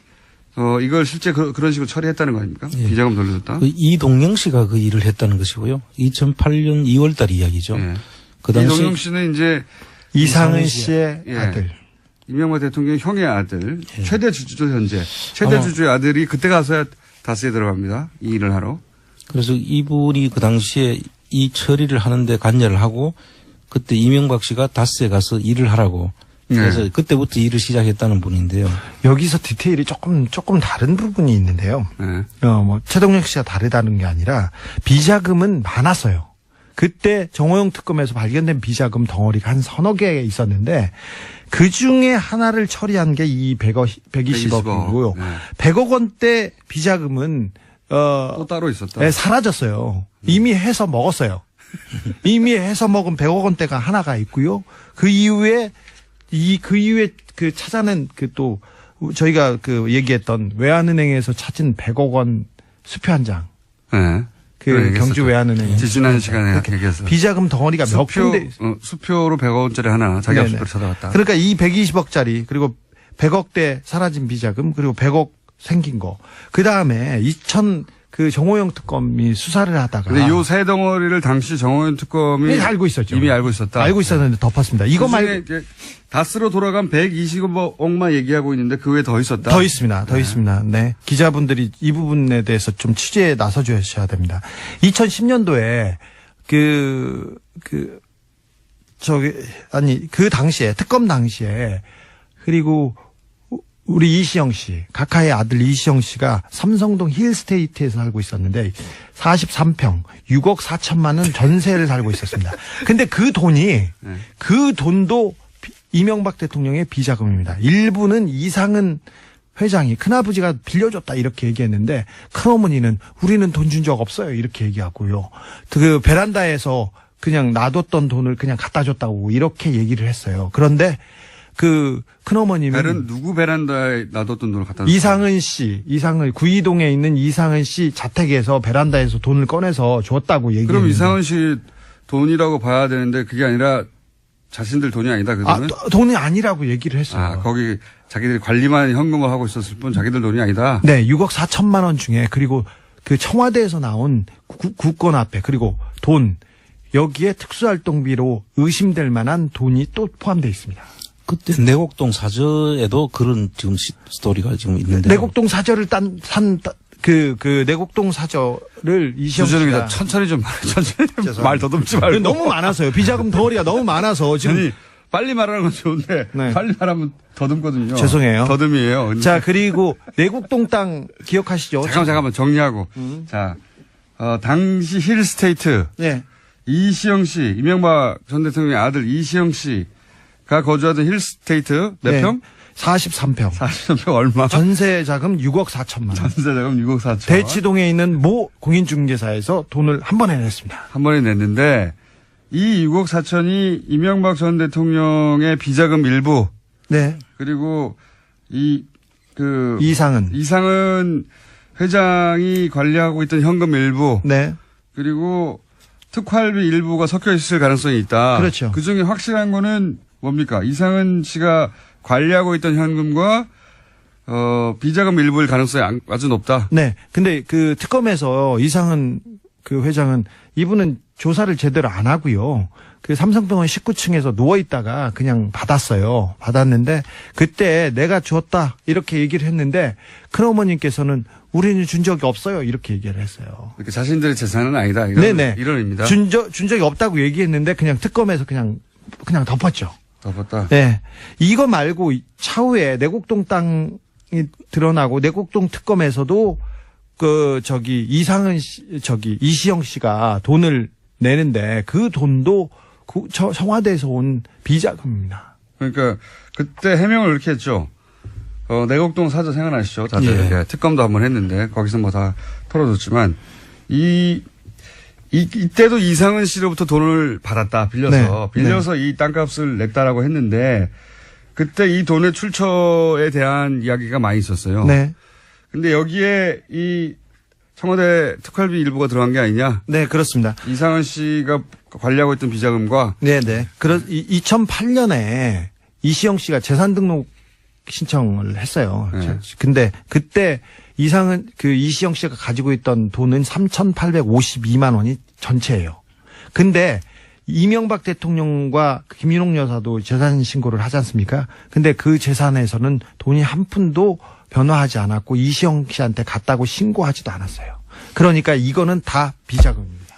이걸 실제 그런 식으로 처리했다는 거 아닙니까? 예. 비자금 돌려줬다. 이동영 씨가 그 일을 했다는 것이고요. 2008년 2월 달 이야기죠. 예. 그 당시 이동영 씨는 이제 이상은 씨의 예. 아들. 이명박 대통령 형의 아들, 예. 최대 주주죠 현재. 최대 주주의 아들이 그때 가서야 다스에 들어갑니다. 이 일을 하러. 그래서 이분이 그 당시에 이 처리를 하는데 관여를 하고 그때 이명박 씨가 다스에 가서 일을 하라고 그래서 그때부터 일을 시작했다는 분인데요. 여기서 디테일이 조금 다른 부분이 있는데요. 네. 최동영 씨가 다르다는 게 아니라 비자금은 많았어요. 그때 정호영 특검에서 발견된 비자금 덩어리가 한 서너 개 있었는데 그 중에 하나를 처리한 게 이 120억이고요. 네. 100억 원대 비자금은 또 따로 있었다. 네, 사라졌어요. 이미 해서 먹었어요. 이미 해서 먹은 100억 원대가 하나가 있고요. 그 이후에 찾아낸 또 저희가 얘기했던 외환은행에서 찾은 100억 원 수표 한 장. 네. 경주 외환은행. 지난 시간에 얘기했어요. 비자금 덩어리가 몇 군데. 수표로 100억 원짜리 하나 자기 수표로 찾아왔다. 그러니까 이 120억짜리 그리고 100억대 사라진 비자금 그리고 100억 생긴 거. 그 다음에 정호영 특검이 수사를 하다가. 근데 요 세 덩어리를 당시 정호영 특검이 알고 있었죠. 이미 알고 있었다. 알고 있었는데 덮었습니다. 이거 말고. 다스로 돌아간 120억만 얘기하고 있는데 그 외에 더 있었다. 더 있습니다. 더 있습니다. 네. 기자분들이 이 부분에 대해서 좀 취재에 나서 주셔야 됩니다. 2010년도에 그 당시에, 특검 당시에, 그리고 우리 이시영 씨, 각하의 아들 이시영 씨가 삼성동 힐스테이트에서 살고 있었는데 43평 6억 4천만 원 전세를 살고 있었습니다. 근데 그 돈이 그 돈도 이명박 대통령의 비자금입니다. 일부는 이상은 회장이 큰아버지가 빌려줬다 이렇게 얘기했는데 큰어머니는 우리는 돈 준 적 없어요 이렇게 얘기하고요. 그 베란다에서 그냥 놔뒀던 돈을 그냥 갖다 줬다고 이렇게 얘기를 했어요. 그런데 그 큰어머님은 누구 베란다에 놔뒀던 돈을 갖다 줬어요? 이상은 구이동에 있는 이상은 씨 자택에서 베란다에서 돈을 꺼내서 줬다고 얘기했는데. 그럼 이상은 씨 돈이라고 봐야 되는데 그게 아니라 자신들 돈이 아니다 그 돈은? 돈이 아니라고 얘기를 했어요. 거기 자기들이 관리만 현금을 하고 있었을 뿐 자기들 돈이 아니다? 네, 6억 4천만 원 중에 그리고 그 청와대에서 나온 국권 앞에 그리고 돈 여기에 특수활동비로 의심될 만한 돈이 또 포함되어 있습니다. 그때 내곡동 사저에도 그런 지금 스토리가 지금 있는데. 내곡동 사저를 그 내곡동 사저를 이시영 씨가 천천히 좀 말 더듬지 말고. 너무 많아서요. 비자금 덩어리가 너무 많아서 지금. 아니, 빨리 말하는 건 좋은데 네. 빨리 말하면 더듬거든요. 죄송해요. 더듬이에요. 자, 그리고 내곡동 땅 기억하시죠? 잠깐만 정리하고. 자, 당시 힐스테이트 네. 이시영 씨, 이명박 전 대통령의 아들 이시영 씨가 거주하던 힐스테이트 몇 네. 평? 43평. 43평 얼마? 전세 자금 6억 4천만 원. 전세 자금 6억 4천. 대치동에 있는 모 공인중개사에서 돈을 한 번에 냈습니다. 한 번에 냈는데 이 6억 4천이 이명박 전 대통령의 비자금 일부. 네. 그리고 이상은 회장이 관리하고 있던 현금 일부. 네. 그리고 특활비 일부가 섞여 있을 가능성이 있다. 그렇죠. 그 중에 확실한 거는 뭡니까? 이상은 씨가 관리하고 있던 현금과 비자금 일부일 가능성이 아주 높다. 네. 근데 그 특검에서 이상은 그 회장은 이분은 조사를 제대로 안 하고요. 그 삼성병원 19층에서 누워 있다가 그냥 받았어요. 받았는데 그때 내가 줬다 이렇게 얘기를 했는데 큰어머님께서는 우리는 준 적이 없어요 이렇게 얘기를 했어요. 이렇게 자신들의 재산은 아니다. 네네. 이런 의미다. 준 적이 없다고 얘기했는데 그냥 특검에서 그냥 덮었죠. 덮었다. 네. 이거 말고 차후에 내곡동 땅이 드러나고 내곡동 특검에서도 이시영 씨가 돈을 내는데 그 돈도 청와대에서 온 비자금입니다. 그러니까 그때 해명을 이렇게 했죠. 내곡동 사저 생각나시죠? 다들. 예. 특검도 한번 했는데 거기서 뭐 다 털어줬지만 이때도 이상은 씨로부터 돈을 받았다. 빌려서 이 땅값을 냈다라고 했는데 그때 이 돈의 출처에 대한 이야기가 많이 있었어요. 네. 근데 여기에 이 청와대 특활비 일부가 들어간 게 아니냐? 네, 그렇습니다. 이상은 씨가 관리하고 있던 비자금과. 네네. 2008년에 이시영 씨가 재산 등록 신청을 했어요. 네. 근데 그때 이시영 씨가 가지고 있던 돈은 3,852만 원이 전체예요. 근데 이명박 대통령과 김윤옥 여사도 재산 신고를 하지 않습니까? 근데 그 재산에서는 돈이 한 푼도 변화하지 않았고 이시영 씨한테 갔다고 신고하지도 않았어요. 그러니까 이거는 다 비자금입니다.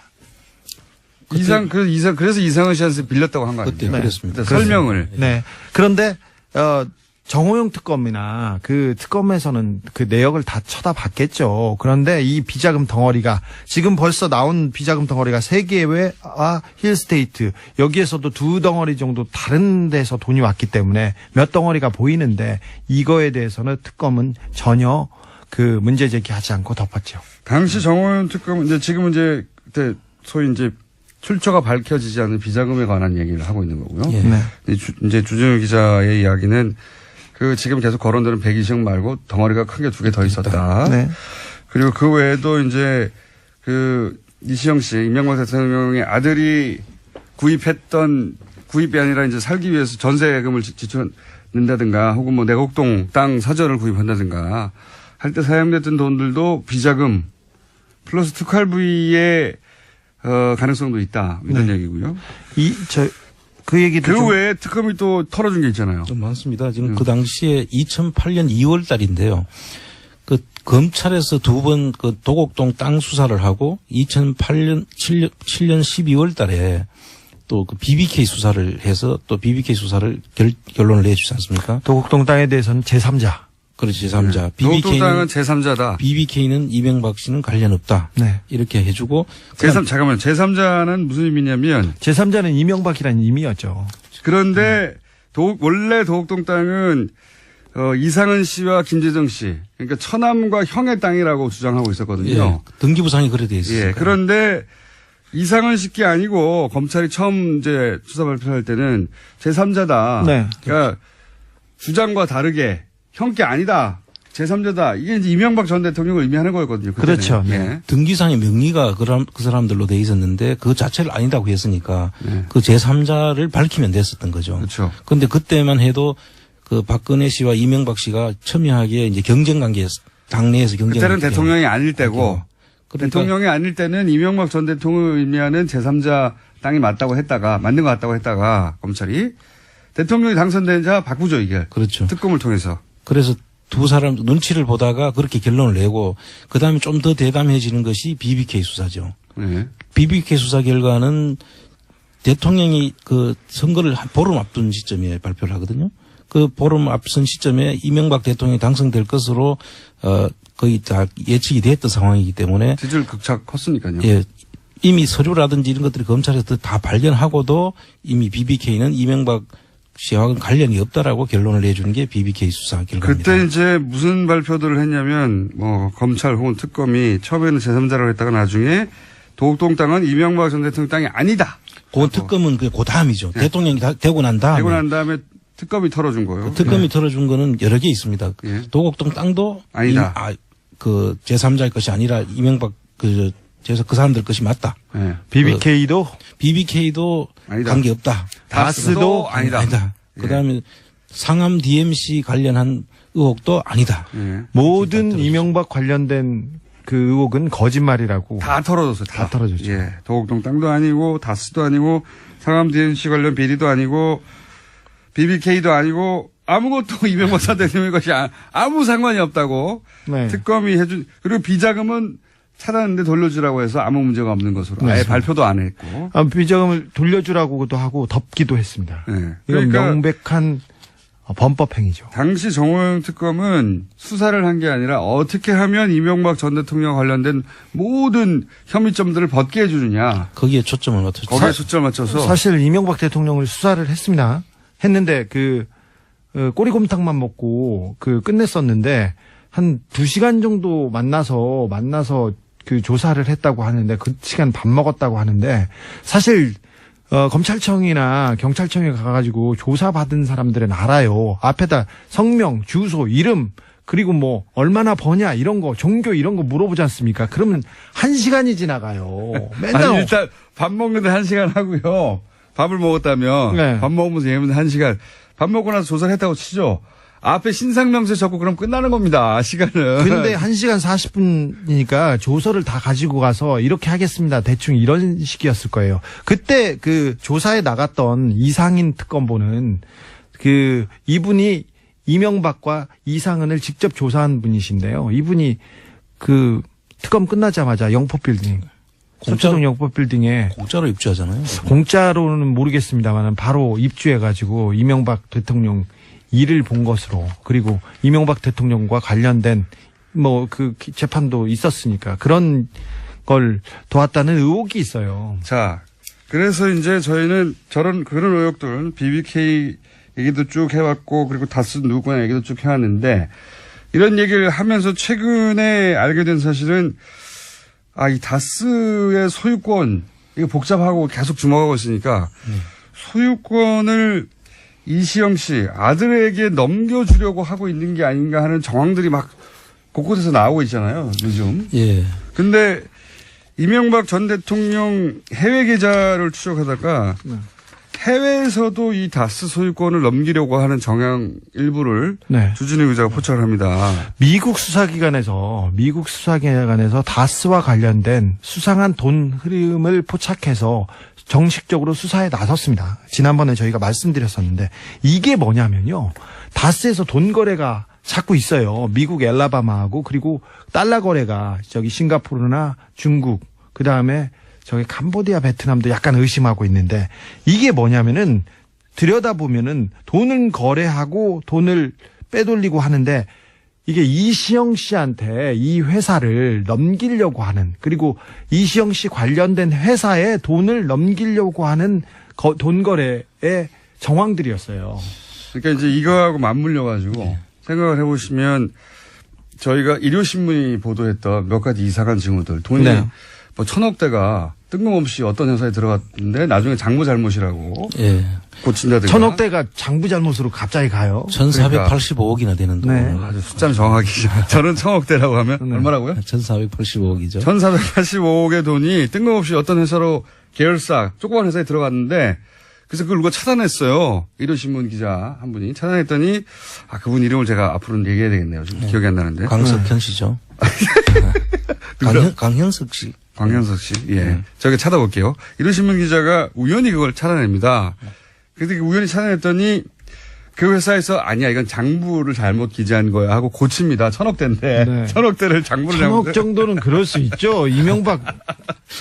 그래서 이상은 씨한테 빌렸다고 한 거 아니에요? 그때 그랬습니다. 설명을. 네. 그런데 정호영 특검이나 그 특검에서는 그 내역을 다 쳐다봤겠죠. 그런데 이 비자금 덩어리가 지금 벌써 나온 비자금 덩어리가 세계회와 힐스테이트 여기에서도 두 덩어리 정도 다른 데서 돈이 왔기 때문에 몇 덩어리가 보이는데 이거에 대해서는 특검은 전혀 그 문제 제기하지 않고 덮었죠. 당시 정호연 특검은 지금은 그때 소위 출처가 밝혀지지 않은 비자금에 관한 얘기를 하고 있는 거고요. 예. 네. 이제 주진우 기자의 이야기는 지금 계속 거론되는 120억 말고 덩어리가 큰 게 2개 더 있었다. 네. 그리고 그 외에도 이시영 씨, 이명박 대통령의 아들이 구입이 아니라 살기 위해서 전세금을 지출한다든가 혹은 뭐 내곡동 땅 사저를 구입한다든가 할 때 사용됐던 돈들도 비자금 플러스 특활비의 가능성도 있다. 이런 얘기고요. 그 얘기도 그 외에 특검이 또 털어준 게 있잖아요. 좀 많습니다. 지금 그 당시에 2008년 2월 달인데요. 그 검찰에서 두 번 그 도곡동 땅 수사를 하고 2007년 12월 달에 또 그 BBK 수사를 해서 또 BBK 수사를 결론을 내주지 않습니까? 도곡동 땅에 대해서는 제3자 그렇지, 제3자. 도곡동땅은 제3자다. BBK는 이명박 씨는 관련 없다. 네. 이렇게 해주고. 잠깐만. 제3자는 무슨 의미냐면 제3자는 이명박이라는 의미였죠. 그런데 원래 도곡동 땅은 이상은 씨와 김재정 씨, 그러니까 처남과 형의 땅이라고 주장하고 있었거든요. 예, 등기부상이 그래 돼 있어요. 예, 그런데 이상은 씨께 아니고 검찰이 처음 이제 수사 발표할 때는 제3자다. 네. 그러니까 주장과 다르게 형께 아니다. 제3자다. 이게 이제 이명박 전 대통령을 의미하는 거였거든요. 그때는. 그렇죠. 네. 예. 등기상의 명의가 그 사람들로 돼 있었는데 그 자체를 아니다고 했으니까 네. 그 제3자를 밝히면 됐었던 거죠. 그렇죠. 그런데 그때만 해도 그 박근혜 씨와 이명박 씨가 첨예하게 이제 경쟁 관계, 당내에서 경쟁 그때는 관계. 대통령이 아닐 때고 그러니까 대통령이 아닐 때는 이명박 전 대통령을 의미하는 제3자 땅이 맞는 것 같다고 했다가 검찰이 대통령이 당선되자 바꾸죠, 이게. 그렇죠. 특검을 통해서. 그래서 두 사람 눈치를 보다가 그렇게 결론을 내고 그다음에 좀 더 대담해지는 것이 BBK 수사죠. 네. BBK 수사 결과는 대통령이 그 선거를 한 보름 앞둔 시점에 발표를 하거든요. 그 보름 앞선 시점에 이명박 대통령이 당선될 것으로 거의 다 예측이 됐던 상황이기 때문에 지지율 극차 컸으니까요. 예, 이미 서류라든지 이런 것들이 검찰에서 다 발견하고도 이미 BBK는 이명박 씨와는 관련이 없다라고 결론을 내주는 게 BBK 수사 결과입니다. 그때 이제 무슨 발표들을 했냐면 검찰 혹은 특검이 처음에는 제3자라고 했다가 나중에 도곡동 땅은 이명박 전 대통령 땅이 아니다. 그 특검은 그 다음이죠. 네. 대통령이 되고 난 다음에. 되고 난 다음에 특검이 털어준 거예요. 그 특검이 털어준 거는 여러 개 있습니다. 예. 도곡동 땅도 아니다. 그 제3자의 것이 아니라 이명박 그 사람들 것이 맞다. 네. BBK도 BBK도 아니다. 관계 없다. 다스도 아니다. 그다음에 상암 DMC 관련한 의혹도 아니다. 예. 모든 이명박 관련된 그 의혹은 거짓말이라고 다 털어줬어요. 다 털어줬죠. 예. 도곡동 땅도 아니고 다스도 아니고 상암 DMC 관련 비리도 아니고 BBK도 아니고 아무것도 이명박 전 대통령의 것이 아무 상관이 없다고 네. 특검이 해준 그리고 비자금은 찾았는데 돌려주라고 해서 아무 문제가 없는 것으로 아예 맞습니다. 발표도 안 했고. 비자금을 돌려주라고도 하고 덮기도 했습니다. 네. 이건 그러니까 명백한 범법행위죠. 당시 정호영 특검은 수사를 한 게 아니라 어떻게 하면 이명박 전 대통령 관련된 모든 혐의점들을 벗게 해주느냐. 거기에 초점을 맞췄죠. 거기에 숫자를 맞춰서. 사실 이명박 대통령을 수사를 했습니다. 했는데 꼬리곰탕만 먹고 끝냈었는데 한 2시간 정도 만나서 그 조사를 했다고 하는데 그 시간 밥 먹었다고 하는데 사실 검찰청이나 경찰청에 가가지고 조사받은 사람들은 알아요. 앞에다 성명, 주소, 이름 그리고 뭐 얼마나 버냐 이런 거 종교 이런 거 물어보지 않습니까? 그러면 1시간이 지나가요. 맨날 아니, 일단 밥 먹는데 1시간 하고요. 밥을 먹었다면 네. 밥 먹으면서 얘기하면 1시간. 밥 먹고 나서 조사를 했다고 치죠. 앞에 신상명세 적고 그럼 끝나는 겁니다. 시간은. 근데 1시간 40분이니까 조서를 다 가지고 가서 이렇게 하겠습니다. 대충 이런 식이었을 거예요. 그때 그 조사에 나갔던 이상인 특검보는 이분이 이명박과 이상은을 직접 조사한 분이신데요. 이분이 그 특검 끝나자마자 영포빌딩, 서초동 영포빌딩에 공짜로 입주하잖아요. 공짜로는 모르겠습니다만 바로 입주해가지고 이명박 대통령 일을 본 것으로 그리고 이명박 대통령과 관련된 재판도 있었으니까 그런 걸 도왔다는 의혹이 있어요. 자, 그래서 이제 저희는 그런 의혹들 BBK 얘기도 쭉 해왔고 그리고 다스 누구냐 얘기도 쭉 해왔는데 이런 얘기를 하면서 최근에 알게 된 사실은 이 다스의 소유권 이거 복잡하고 계속 주목하고 있으니까 소유권을 이시영 씨 아들에게 넘겨주려고 하고 있는 게 아닌가 하는 정황들이 막 곳곳에서 나오고 있잖아요, 요즘. 예. 근데 이명박 전 대통령 해외 계좌를 추적하다가 해외에서도 이 다스 소유권을 넘기려고 하는 정황 일부를 주진우 기자가 포착을 합니다. 미국 수사기관에서 다스와 관련된 수상한 돈 흐름을 포착해서 정식적으로 수사에 나섰습니다. 지난번에 저희가 말씀드렸었는데 이게 뭐냐면요. 다스에서 돈 거래가 자꾸 있어요. 미국 엘라바마하고 그리고 달러 거래가 싱가포르나 중국 그다음에 캄보디아 베트남도 약간 의심하고 있는데 이게 뭐냐면은 들여다보면은 돈을 거래하고 돈을 빼돌리고 하는데 이게 이시영 씨한테 이 회사를 넘기려고 하는, 그리고 이시영 씨 관련된 회사에 돈을 넘기려고 하는 돈 거래의 정황들이었어요. 그러니까 이제 이거하고 맞물려 가지고 생각을 해보시면 저희가 일요신문이 보도했던 몇 가지 이상한 징후들, 돈이 네. 뭐 1,000억대가 뜬금없이 어떤 회사에 들어갔는데 나중에 장부 잘못이라고 예. 고친다든가. 1,000억대가 장부 잘못으로 갑자기 가요. 1,485억이나 되는 돈. 네. 아주 숫자는 정확히. 저는 1,000억대라고 하면 얼마라고요? 1,485억이죠. 1,485억의 돈이 뜬금없이 어떤 회사로 계열사, 조그만 회사에 들어갔는데 그래서 그걸 누가 차단했어요. 일요신문 기자 한 분이 차단했더니 그분 이름을 제가 앞으로는 얘기해야 되겠네요. 지금 기억이 안 나는데. 강석현 씨죠. 강형석 씨. 광현석 씨. 예. 저기 찾아볼게요. 일요신문 기자가 우연히 그걸 차단합니다. 근데 우연히 차단했더니 그 회사에서 아니야 이건 장부를 잘못 기재한 거야 하고 고칩니다. 1,000억대인데 네. 1,000억대를 장부를 1,000억 정도는 그럴 수 있죠. 이명박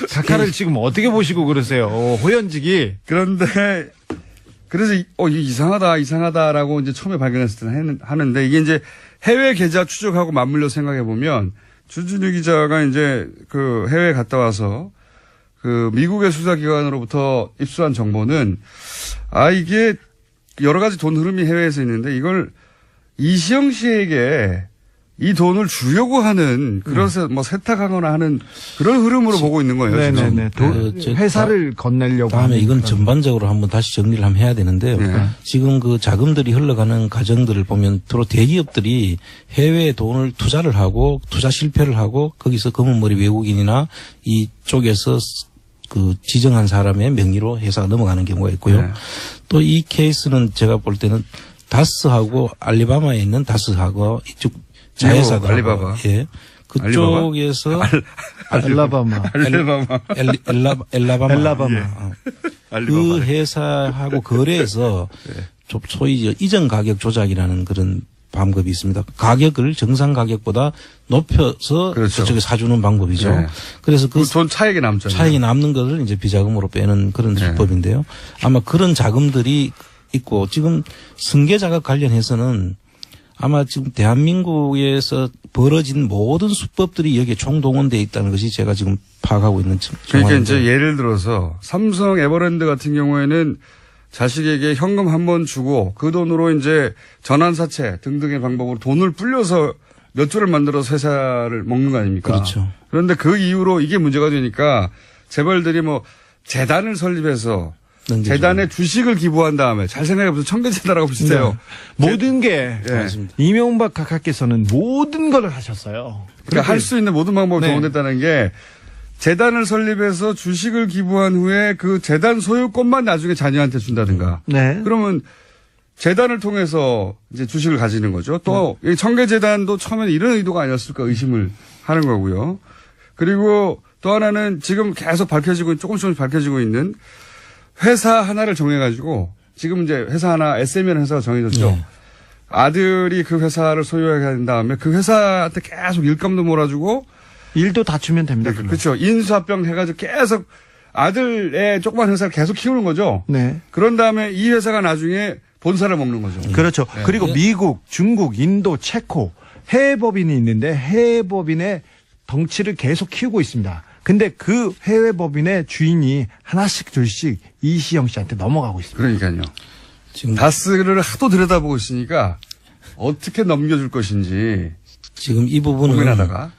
각하를 지금 어떻게 보시고 그러세요? 호연직이. 그런데 그래서 이게 이상하다라고 이제 처음에 발견했을 때는 하는데 이게 이제 해외 계좌 추적하고 맞물려 생각해 보면 주진우 기자가 이제 그 해외에 갔다 와서 그 미국의 수사기관으로부터 입수한 정보는 이게 여러 가지 돈 흐름이 해외에서 있는데 이걸 이시영 씨에게 이 돈을 주려고 하는 그래서 뭐 세탁하거나 하는 그런 흐름으로 보고 있는 거예요. 네네네. 회사를 건네려고. 다음에 하는 이건 그런. 전반적으로 한번 다시 정리를 한번 해야 되는데요. 네. 지금 그 자금들이 흘러가는 과정들을 보면 주로 대기업들이 해외에 돈을 투자를 하고 투자 실패를 하고 거기서 검은머리 외국인이나 이쪽에서 그 지정한 사람의 명의로 회사가 넘어가는 경우가 있고요. 네. 또 이 케이스는 제가 볼 때는 다스하고 알리바마에 있는 다스하고 이쪽 자회사가 알리바바. 예. 그쪽에서 알라바마. 엘라바마. 알리바바. 그 회사하고 거래해서 소위 이전 가격 조작이라는 그런 방법이 있습니다. 가격을 정상 가격보다 높여서 그렇죠. 저쪽에 사주는 방법이죠. 네. 그래서 그 돈 차익이 남죠. 차익이 남는 것을 이제 비자금으로 빼는 그런 네. 수법인데요. 아마 그런 자금들이 있고 지금 승계자가 관련해서는 아마 지금 대한민국에서 벌어진 모든 수법들이 여기에 총동원되어 있다는 것이 제가 지금 파악하고 있는 그러니까 정황인데. 이제 예를 들어서 삼성 에버랜드 같은 경우에는 자식에게 현금 한 번 주고 그 돈으로 이제 전환사채 등등의 방법으로 돈을 불려서 몇 조를 만들어서 회사를 먹는 거 아닙니까? 그렇죠. 그런데 그 이후로 이게 문제가 되니까 재벌들이 뭐 재단을 설립해서 넘겨주고. 재단에 주식을 기부한 다음에 잘 생각해보세요. 청계재단하고 비슷해요. 모든 게 예. 맞습니다. 이명박 각하께서는 모든 걸 하셨어요. 그러니까 할 수 있는 모든 방법을 네. 동원했다는 게 재단을 설립해서 주식을 기부한 후에 그 재단 소유권만 나중에 자녀한테 준다든가. 네. 그러면 재단을 통해서 이제 주식을 가지는 거죠. 또 이 청계재단도 처음에는 이런 의도가 아니었을까 의심을 하는 거고요. 그리고 또 하나는 지금 계속 조금씩 밝혀지고 있는 회사 하나를 정해가지고 지금 이제 회사 하나 SM이라는 회사가 정해졌죠. 네. 아들이 그 회사를 소유하게 한 다음에 그 회사한테 계속 일감도 몰아주고 일도 다투면 됩니다. 그걸로. 그렇죠. 인수합병 해가지고 계속 아들의 조그만 회사를 계속 키우는 거죠. 네. 그런 다음에 이 회사가 나중에 본사를 먹는 거죠. 그렇죠. 그리고 미국, 중국, 인도, 체코 해외 법인이 있는데 해외 법인의 덩치를 계속 키우고 있습니다. 근데 그 해외 법인의 주인이 하나씩 둘씩 이시영 씨한테 넘어가고 있습니다. 그러니까요. 지금 다스를 하도 들여다보고 있으니까 어떻게 넘겨줄 것인지 지금 이 부분은 고민하다가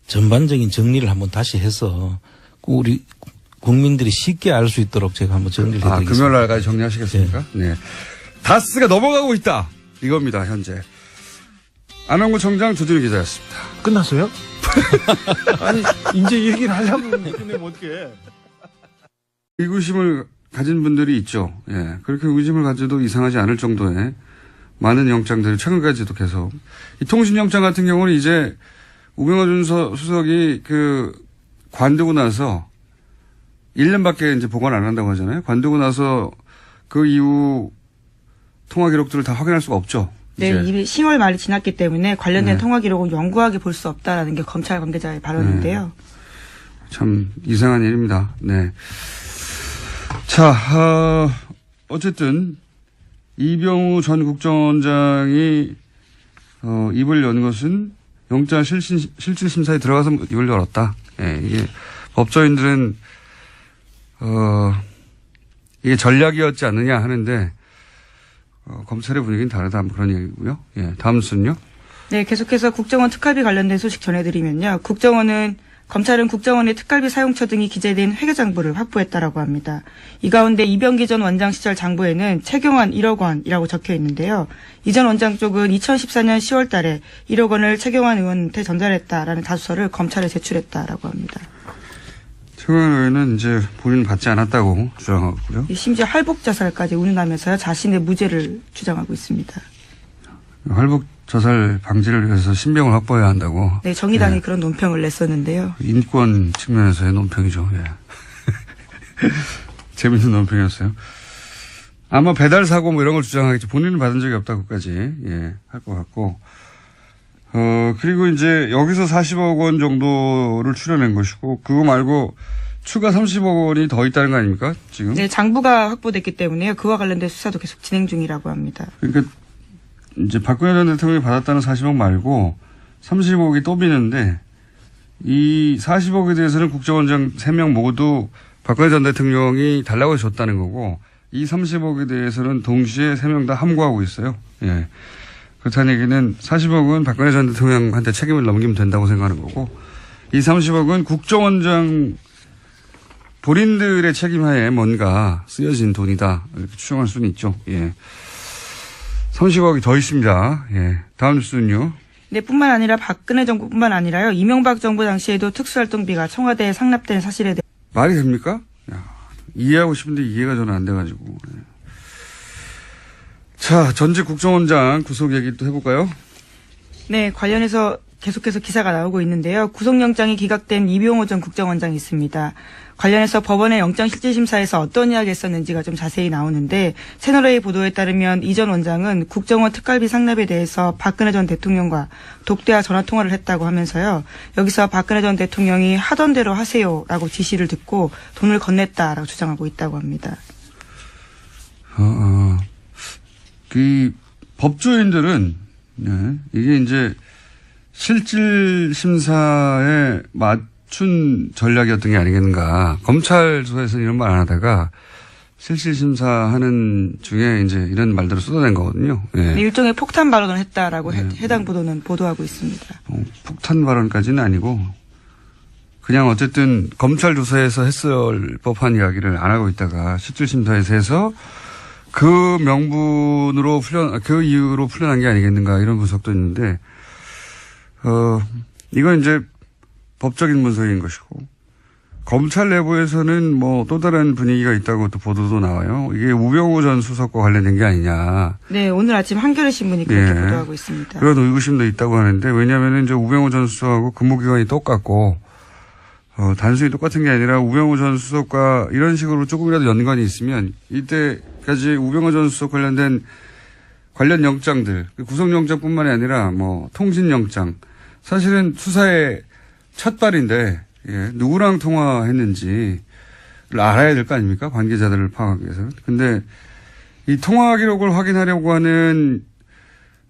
전반적인 정리를 한번 다시 해서 우리 국민들이 쉽게 알 수 있도록 제가 한번 정리를 해드리겠습니다. 금요일 날까지 정리하시겠습니까? 네. 다스가 넘어가고 있다. 이겁니다, 현재. 안원구 청장 조준희 기자였습니다. 끝났어요? 아니 이제 얘기를 하려면 끝내면 어떡해. 의구심을 가진 분들이 있죠. 예. 그렇게 의구심을 가져도 이상하지 않을 정도의 많은 영장들이 최근까지도 계속. 이 통신영장 같은 경우는 이제 우병호 전 수석이 관두고 나서 1년밖에 이제 보관 안 한다고 하잖아요. 관두고 나서 그 이후 통화 기록들을 다 확인할 수가 없죠. 네, 이제. 이미 10월 말이 지났기 때문에 관련된 네. 통화 기록은 영구하게 볼 수 없다라는 게 검찰 관계자의 발언인데요. 참 이상한 일입니다. 네. 자, 어쨌든 이병우 전 국정원장이 입을 연 것은 영장 실질심사에 들어가서 입을 열었다. 예, 이게 법조인들은, 이게 전략이었지 않느냐 하는데, 검찰의 분위기는 다르다. 그런 얘기고요. 예, 다음 순요. 네, 계속해서 국정원 특활비 관련된 소식 전해드리면요. 검찰은 국정원의 특활비 사용처 등이 기재된 회계장부를 확보했다라고 합니다. 이 가운데 이병기 전 원장 시절 장부에는 최경환 1억 원이라고 적혀 있는데요. 이 전 원장 쪽은 2014년 10월 달에 1억 원을 최경환 의원한테 전달했다라는 자수서를 검찰에 제출했다라고 합니다. 최경환 의원은 이제 본인은 받지 않았다고 주장하고 있고요. 심지어 할복 자살까지 운운하면서요. 자신의 무죄를 주장하고 있습니다. 할복 자살 방지를 위해서 신병을 확보해야 한다고. 네, 정의당이 그런 논평을 냈었는데요. 인권 측면에서의 논평이죠. 예. 재밌는 논평이었어요. 아마 배달 사고 뭐 이런 걸 주장하겠지. 본인은 받은 적이 없다고까지 할 것 같고. 그리고 이제 여기서 40억 원 정도를 출연한 것이고 그거 말고 추가 30억 원이 더 있다는 거 아닙니까? 지금? 네, 장부가 확보됐기 때문에요. 그와 관련된 수사도 계속 진행 중이라고 합니다. 그러니까 이제 박근혜 전 대통령이 받았다는 40억 말고 30억이 또 비는데 이 40억에 대해서는 국정원장 3명 모두 박근혜 전 대통령이 달라고 줬다는 거고 이 30억에 대해서는 동시에 3명 다 함구하고 있어요. 예. 그렇다는 얘기는 40억은 박근혜 전 대통령한테 책임을 넘기면 된다고 생각하는 거고 이 30억은 국정원장 본인들의 책임하에 뭔가 쓰여진 돈이다. 이렇게 추정할 수는 있죠. 예. 30억이 더 있습니다. 예. 다음 뉴스는요. 네, 뿐만 아니라 박근혜 정부뿐만 아니라요. 이명박 정부 당시에도 특수활동비가 청와대에 상납된 사실에 대해 말이 됩니까? 야, 이해하고 싶은데 이해가 저는 안 돼가지고. 예. 자, 전직 국정원장 구속 얘기 또 해볼까요? 네, 관련해서 계속해서 기사가 나오고 있는데요. 구속영장이 기각된 이병호 전 국정원장이 있습니다. 관련해서 법원의 영장실질심사에서 어떤 이야기를 했었는지가 좀 자세히 나오는데 채널A 보도에 따르면 이 전 원장은 국정원 특활비 상납에 대해서 박근혜 전 대통령과 독대와 전화통화를 했다고 하면서요. 여기서 박근혜 전 대통령이 하던 대로 하세요라고 지시를 듣고 돈을 건넸다라고 주장하고 있다고 합니다. 그 법조인들은 이게 이제 실질심사에 맞춘 전략이었던 게 아니겠는가. 검찰 조사에서는 이런 말 안 하다가 실질심사하는 중에 이제 이런 말들을 쏟아낸 거거든요. 예. 일종의 폭탄 발언을 했다라고 해당 보도는 보도하고 있습니다. 폭탄 발언까지는 아니고 그냥 어쨌든 검찰 조사에서 했을 법한 이야기를 안 하고 있다가 실질심사에서 해서 그 명분으로 그 이유로 풀려난 게 아니겠는가 이런 분석도 있는데, 이건 이제 법적인 분석인 것이고, 검찰 내부에서는 뭐 또 다른 분위기가 있다고 또 보도도 나와요. 이게 우병우 전 수석과 관련된 게 아니냐. 네, 오늘 아침 한겨레 신문이 그렇게 보도하고 있습니다. 그런 의구심도 있다고 하는데, 왜냐면은 이제 우병우 전 수석하고 근무기간이 똑같고, 단순히 똑같은 게 아니라 우병우 전 수석과 이런 식으로 조금이라도 연관이 있으면 이때까지 우병우 전 수석 관련 영장들, 구속영장뿐만이 아니라 뭐 통신영장, 사실은 수사의 첫 발인데 누구랑 통화했는지를 알아야 될 거 아닙니까? 관계자들을 파악하기 위해서. 근데 이 통화 기록을 확인하려고 하는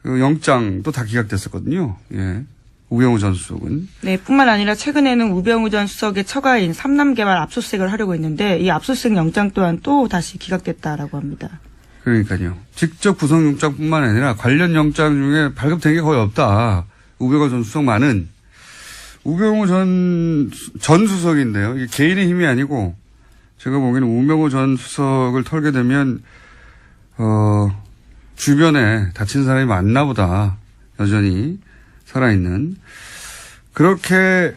그 영장도 다 기각됐었거든요. 예. 우병우 전 수석은. 네, 뿐만 아니라 최근에는 우병우 전 수석의 처가인 삼남개발 압수수색을 하려고 했는데 이 압수수색 영장 또한 또 다시 기각됐다라고 합니다. 그러니까요. 직접 구속영장뿐만 아니라 관련 영장 중에 발급된 게 거의 없다. 우병우 전 수석만은. 우병우 전 수석인데요. 이게 개인의 힘이 아니고 제가 보기에는 우병우 전 수석을 털게 되면 주변에 다친 사람이 많나 보다. 여전히. 살아있는. 그렇게.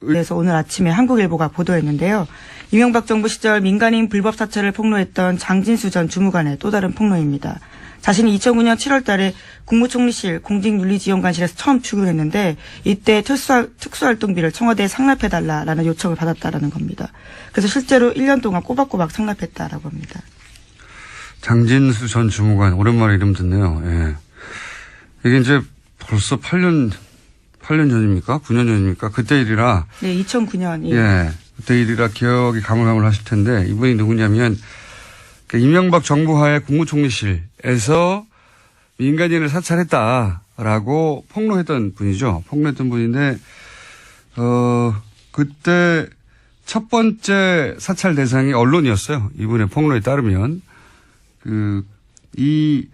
그래서 오늘 아침에 한국일보가 보도했는데요. 이명박 정부 시절 민간인 불법 사찰을 폭로했던 장진수 전 주무관의 또 다른 폭로입니다. 자신이 2009년 7월 달에 국무총리실 공직윤리지원관실에서 처음 출근했는데 이때 특수활동비를 청와대에 상납해달라라는 요청을 받았다라는 겁니다. 그래서 실제로 1년 동안 꼬박꼬박 상납했다라고 합니다. 장진수 전 주무관. 오랜만에 이름 듣네요. 예. 이게 이제 벌써 8년 전입니까? 9년 전입니까? 그때 일이라. 네, 2009년. 예. 그때 일이라 기억이 가물가물하실 텐데 이분이 누구냐면 이명박 정부 하에 국무총리실에서 민간인을 사찰했다. 라고 폭로했던 분이죠. 폭로했던 분인데, 그때 첫 번째 사찰 대상이 언론이었어요. 이분의 폭로에 따르면. 이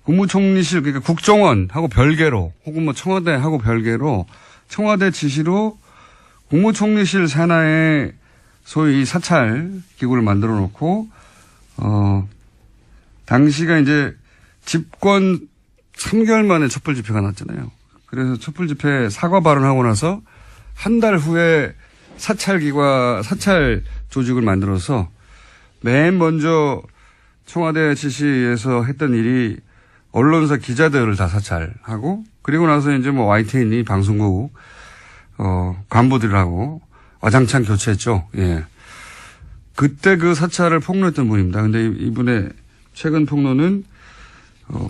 국무총리실, 그러니까 국정원하고 별개로, 혹은 뭐 청와대하고 별개로, 청와대 지시로 국무총리실 산하에 소위 사찰 기구를 만들어 놓고, 당시가 이제 집권 3개월 만에 촛불 집회가 났잖아요. 그래서 촛불 집회 사과 발언하고 나서 한 달 후에 사찰 조직을 만들어서 맨 먼저 청와대 지시에서 했던 일이 언론사 기자들을 다 사찰하고 그리고 나서 이제 뭐 YTN이 방송국, 간부들하고 와장창 교체했죠. 예. 그때 그 사찰을 폭로했던 분입니다. 근데 이분의 최근 폭로는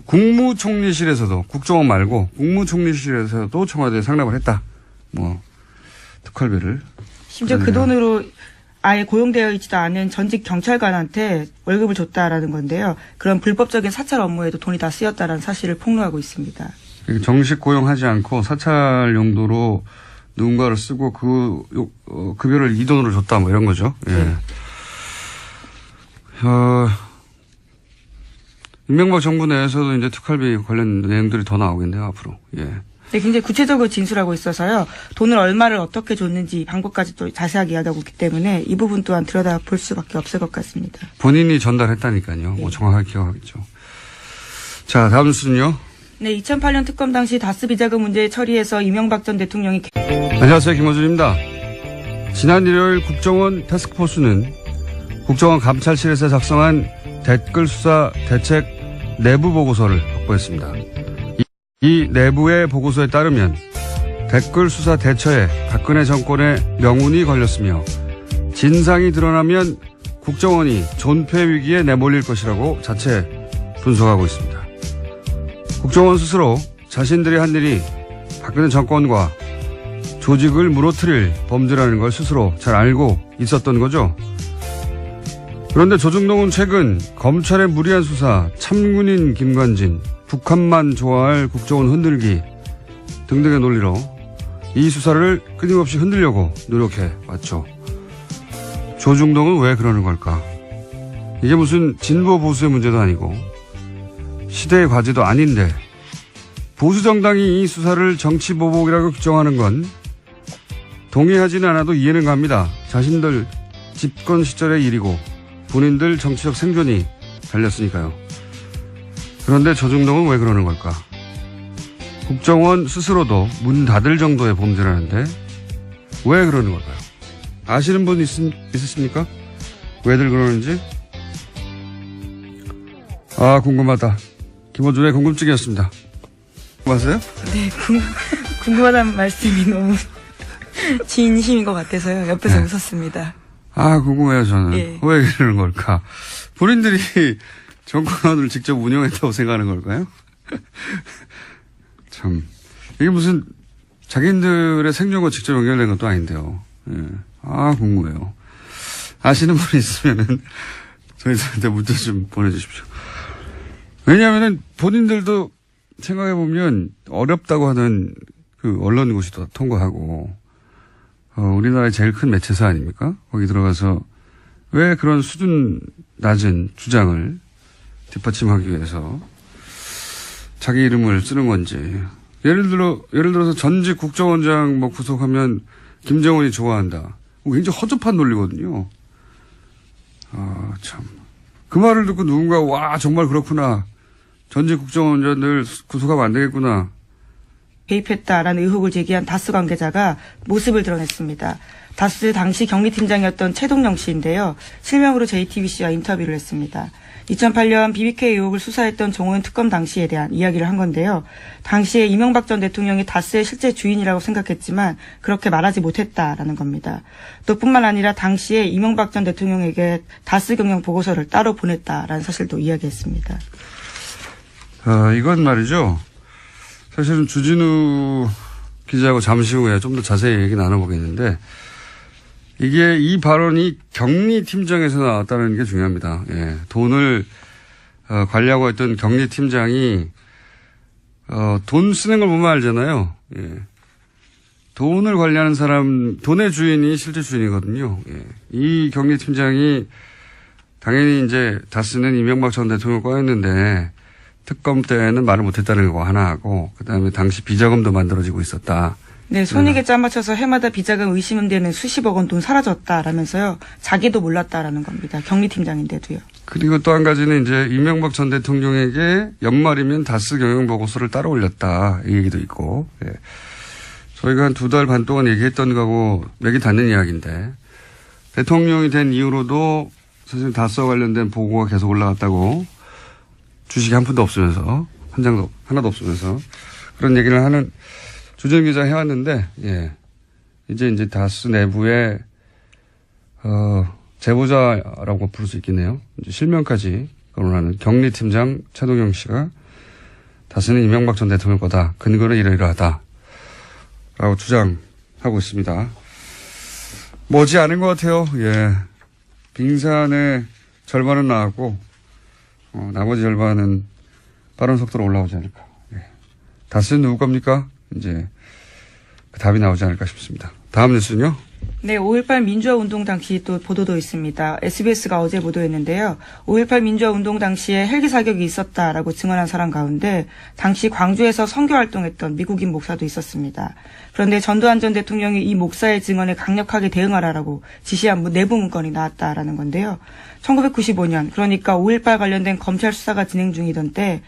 국무총리실에서도 국정원 말고 국무총리실에서도 청와대에 상납을 했다. 뭐 특활비를. 심지어 그 돈으로 아예 고용되어 있지도 않은 전직 경찰관한테 월급을 줬다라는 건데요. 그런 불법적인 사찰 업무에도 돈이 다 쓰였다라는 사실을 폭로하고 있습니다. 정식 고용하지 않고 사찰 용도로 누군가를 쓰고 급여를 이 돈으로 줬다 뭐 이런 거죠. 예. 네. 이명박 정부 내에서도 이제 특활비 관련 내용들이 더 나오겠네요, 앞으로. 예. 네, 굉장히 구체적으로 진술하고 있어서요. 돈을 얼마를 어떻게 줬는지 방법까지 또 자세하게 이야기하고 있기 때문에 이 부분 또한 들여다볼 수밖에 없을 것 같습니다. 본인이 전달했다니까요. 뭐 정확하게 기억하겠죠. 자, 다음 뉴스는요. 네, 2008년 특검 당시 다스 비자금 문제 처리해서 이명박 전 대통령이 안녕하세요, 김호준입니다. 지난 일요일 국정원 태스크포스는 국정원 감찰실에서 작성한 댓글 수사 대책 내부 보고서를 확보했습니다. 이 내부의 보고서에 따르면 댓글 수사 대처에 박근혜 정권의 명운이 걸렸으며 진상이 드러나면 국정원이 존폐 위기에 내몰릴 것이라고 자체 분석하고 있습니다. 국정원 스스로 자신들이 한 일이 박근혜 정권과 조직을 무너뜨릴 범죄라는 걸 스스로 잘 알고 있었던 거죠. 그런데 조중동은 최근 검찰의 무리한 수사, 참군인 김관진, 북한만 좋아할 국정원 흔들기 등등의 논리로 이 수사를 끊임없이 흔들려고 노력해 왔죠. 조중동은 왜 그러는 걸까? 이게 무슨 진보 보수의 문제도 아니고 시대의 과제도 아닌데 보수 정당이 이 수사를 정치 보복이라고 규정하는 건 동의하지는 않아도 이해는 갑니다. 자신들 집권 시절의 일이고 본인들 정치적 생존이 달렸으니까요. 그런데 조중동은 왜 그러는 걸까? 국정원 스스로도 문 닫을 정도의 범죄라는데 왜 그러는 걸까요? 아시는 분 있으십니까? 왜들 그러는지? 아, 궁금하다. 김호준의 궁금증이었습니다. 궁금하세요? 네, 궁금하다는 말씀이 너무 진심인 것 같아서요. 옆에서 네. 웃었습니다. 아, 궁금해요, 저는. 예. 왜 그러는 걸까? 본인들이 정권을 직접 운영했다고 생각하는 걸까요? 참. 이게 무슨 자기들의 생존과 직접 연결된 것도 아닌데요. 예. 아, 궁금해요. 아시는 분 있으면은 저희들한테 문자 좀 보내주십시오. 왜냐하면은 본인들도 생각해보면 어렵다고 하는 그 언론고시 도 통과하고, 우리나라의 제일 큰 매체사 아닙니까? 거기 들어가서 왜 그런 수준 낮은 주장을 뒷받침하기 위해서 자기 이름을 쓰는 건지. 예를 들어서 전직 국정원장 뭐 구속하면 김정은이 좋아한다. 굉장히 허접한 논리거든요. 아, 참. 그 말을 듣고 누군가, 와, 정말 그렇구나. 전직 국정원장들 구속하면 안 되겠구나. 개입했다라는 의혹을 제기한 다스 관계자가 모습을 드러냈습니다. 다스 당시 경리팀장이었던 최동영 씨인데요. 실명으로 JTBC와 인터뷰를 했습니다. 2008년 BBK 의혹을 수사했던 정호연 특검 당시에 대한 이야기를 한 건데요. 당시에 이명박 전 대통령이 다스의 실제 주인이라고 생각했지만 그렇게 말하지 못했다라는 겁니다. 또 뿐만 아니라 당시에 이명박 전 대통령에게 다스 경영 보고서를 따로 보냈다라는 사실도 이야기했습니다. 이건 말이죠. 사실은 주진우 기자하고 잠시 후에 좀 더 자세히 얘기 나눠보겠는데, 이게 이 발언이 격리팀장에서 나왔다는 게 중요합니다. 예. 돈을 관리하고 있던 격리팀장이 돈 쓰는 걸 보면 알잖아요. 예. 돈을 관리하는 사람, 돈의 주인이 실제 주인이거든요. 예. 이 경리팀장이 당연히 이제 다스는 이명박 전 대통령 거였는데 특검 때는 말을 못했다는 거 하나 하고 그다음에 당시 비자금도 만들어지고 있었다. 네, 손익에 짜맞춰서 해마다 비자금 의심되는 수십억 원 돈 사라졌다라면서요. 자기도 몰랐다라는 겁니다. 경리팀장인데도요. 그리고 또 한 가지는 이제 이명박 전 대통령에게 연말이면 다스 경영 보고서를 따로 올렸다. 이 얘기도 있고. 예. 저희가 한 2달 반 동안 얘기했던 거하고 맥이 닿는 이야기인데 대통령이 된 이후로도 사실 다스와 관련된 보고가 계속 올라갔다고 주식이 한 푼도 없으면서 한 장도 하나도 없으면서 그런 얘기를 하는 주전 기자 해왔는데 예. 이제 다스 내부에 제보자라고 부를 수 있겠네요. 이제 실명까지 거론하는 경리팀장 최동영 씨가 다스는 이명박 전 대통령 거다. 근거는 이러이러하다. 라고 주장하고 있습니다. 머지 않은 것 같아요. 예. 빙산의 절반은 나왔고, 나머지 절반은 빠른 속도로 올라오지 않을까. 예. 다스는 누구 겁니까? 이제 그 답이 나오지 않을까 싶습니다. 다음 뉴스는요? 네, 5.18 민주화 운동 당시 또 보도도 있습니다. SBS가 어제 보도했는데요. 5.18 민주화 운동 당시에 헬기 사격이 있었다라고 증언한 사람 가운데 당시 광주에서 선교 활동했던 미국인 목사도 있었습니다. 그런데 전두환 전 대통령이 이 목사의 증언에 강력하게 대응하라라고 지시한 내부 문건이 나왔다라는 건데요. 1995년, 그러니까 5.18 관련된 검찰 수사가 진행 중이던 때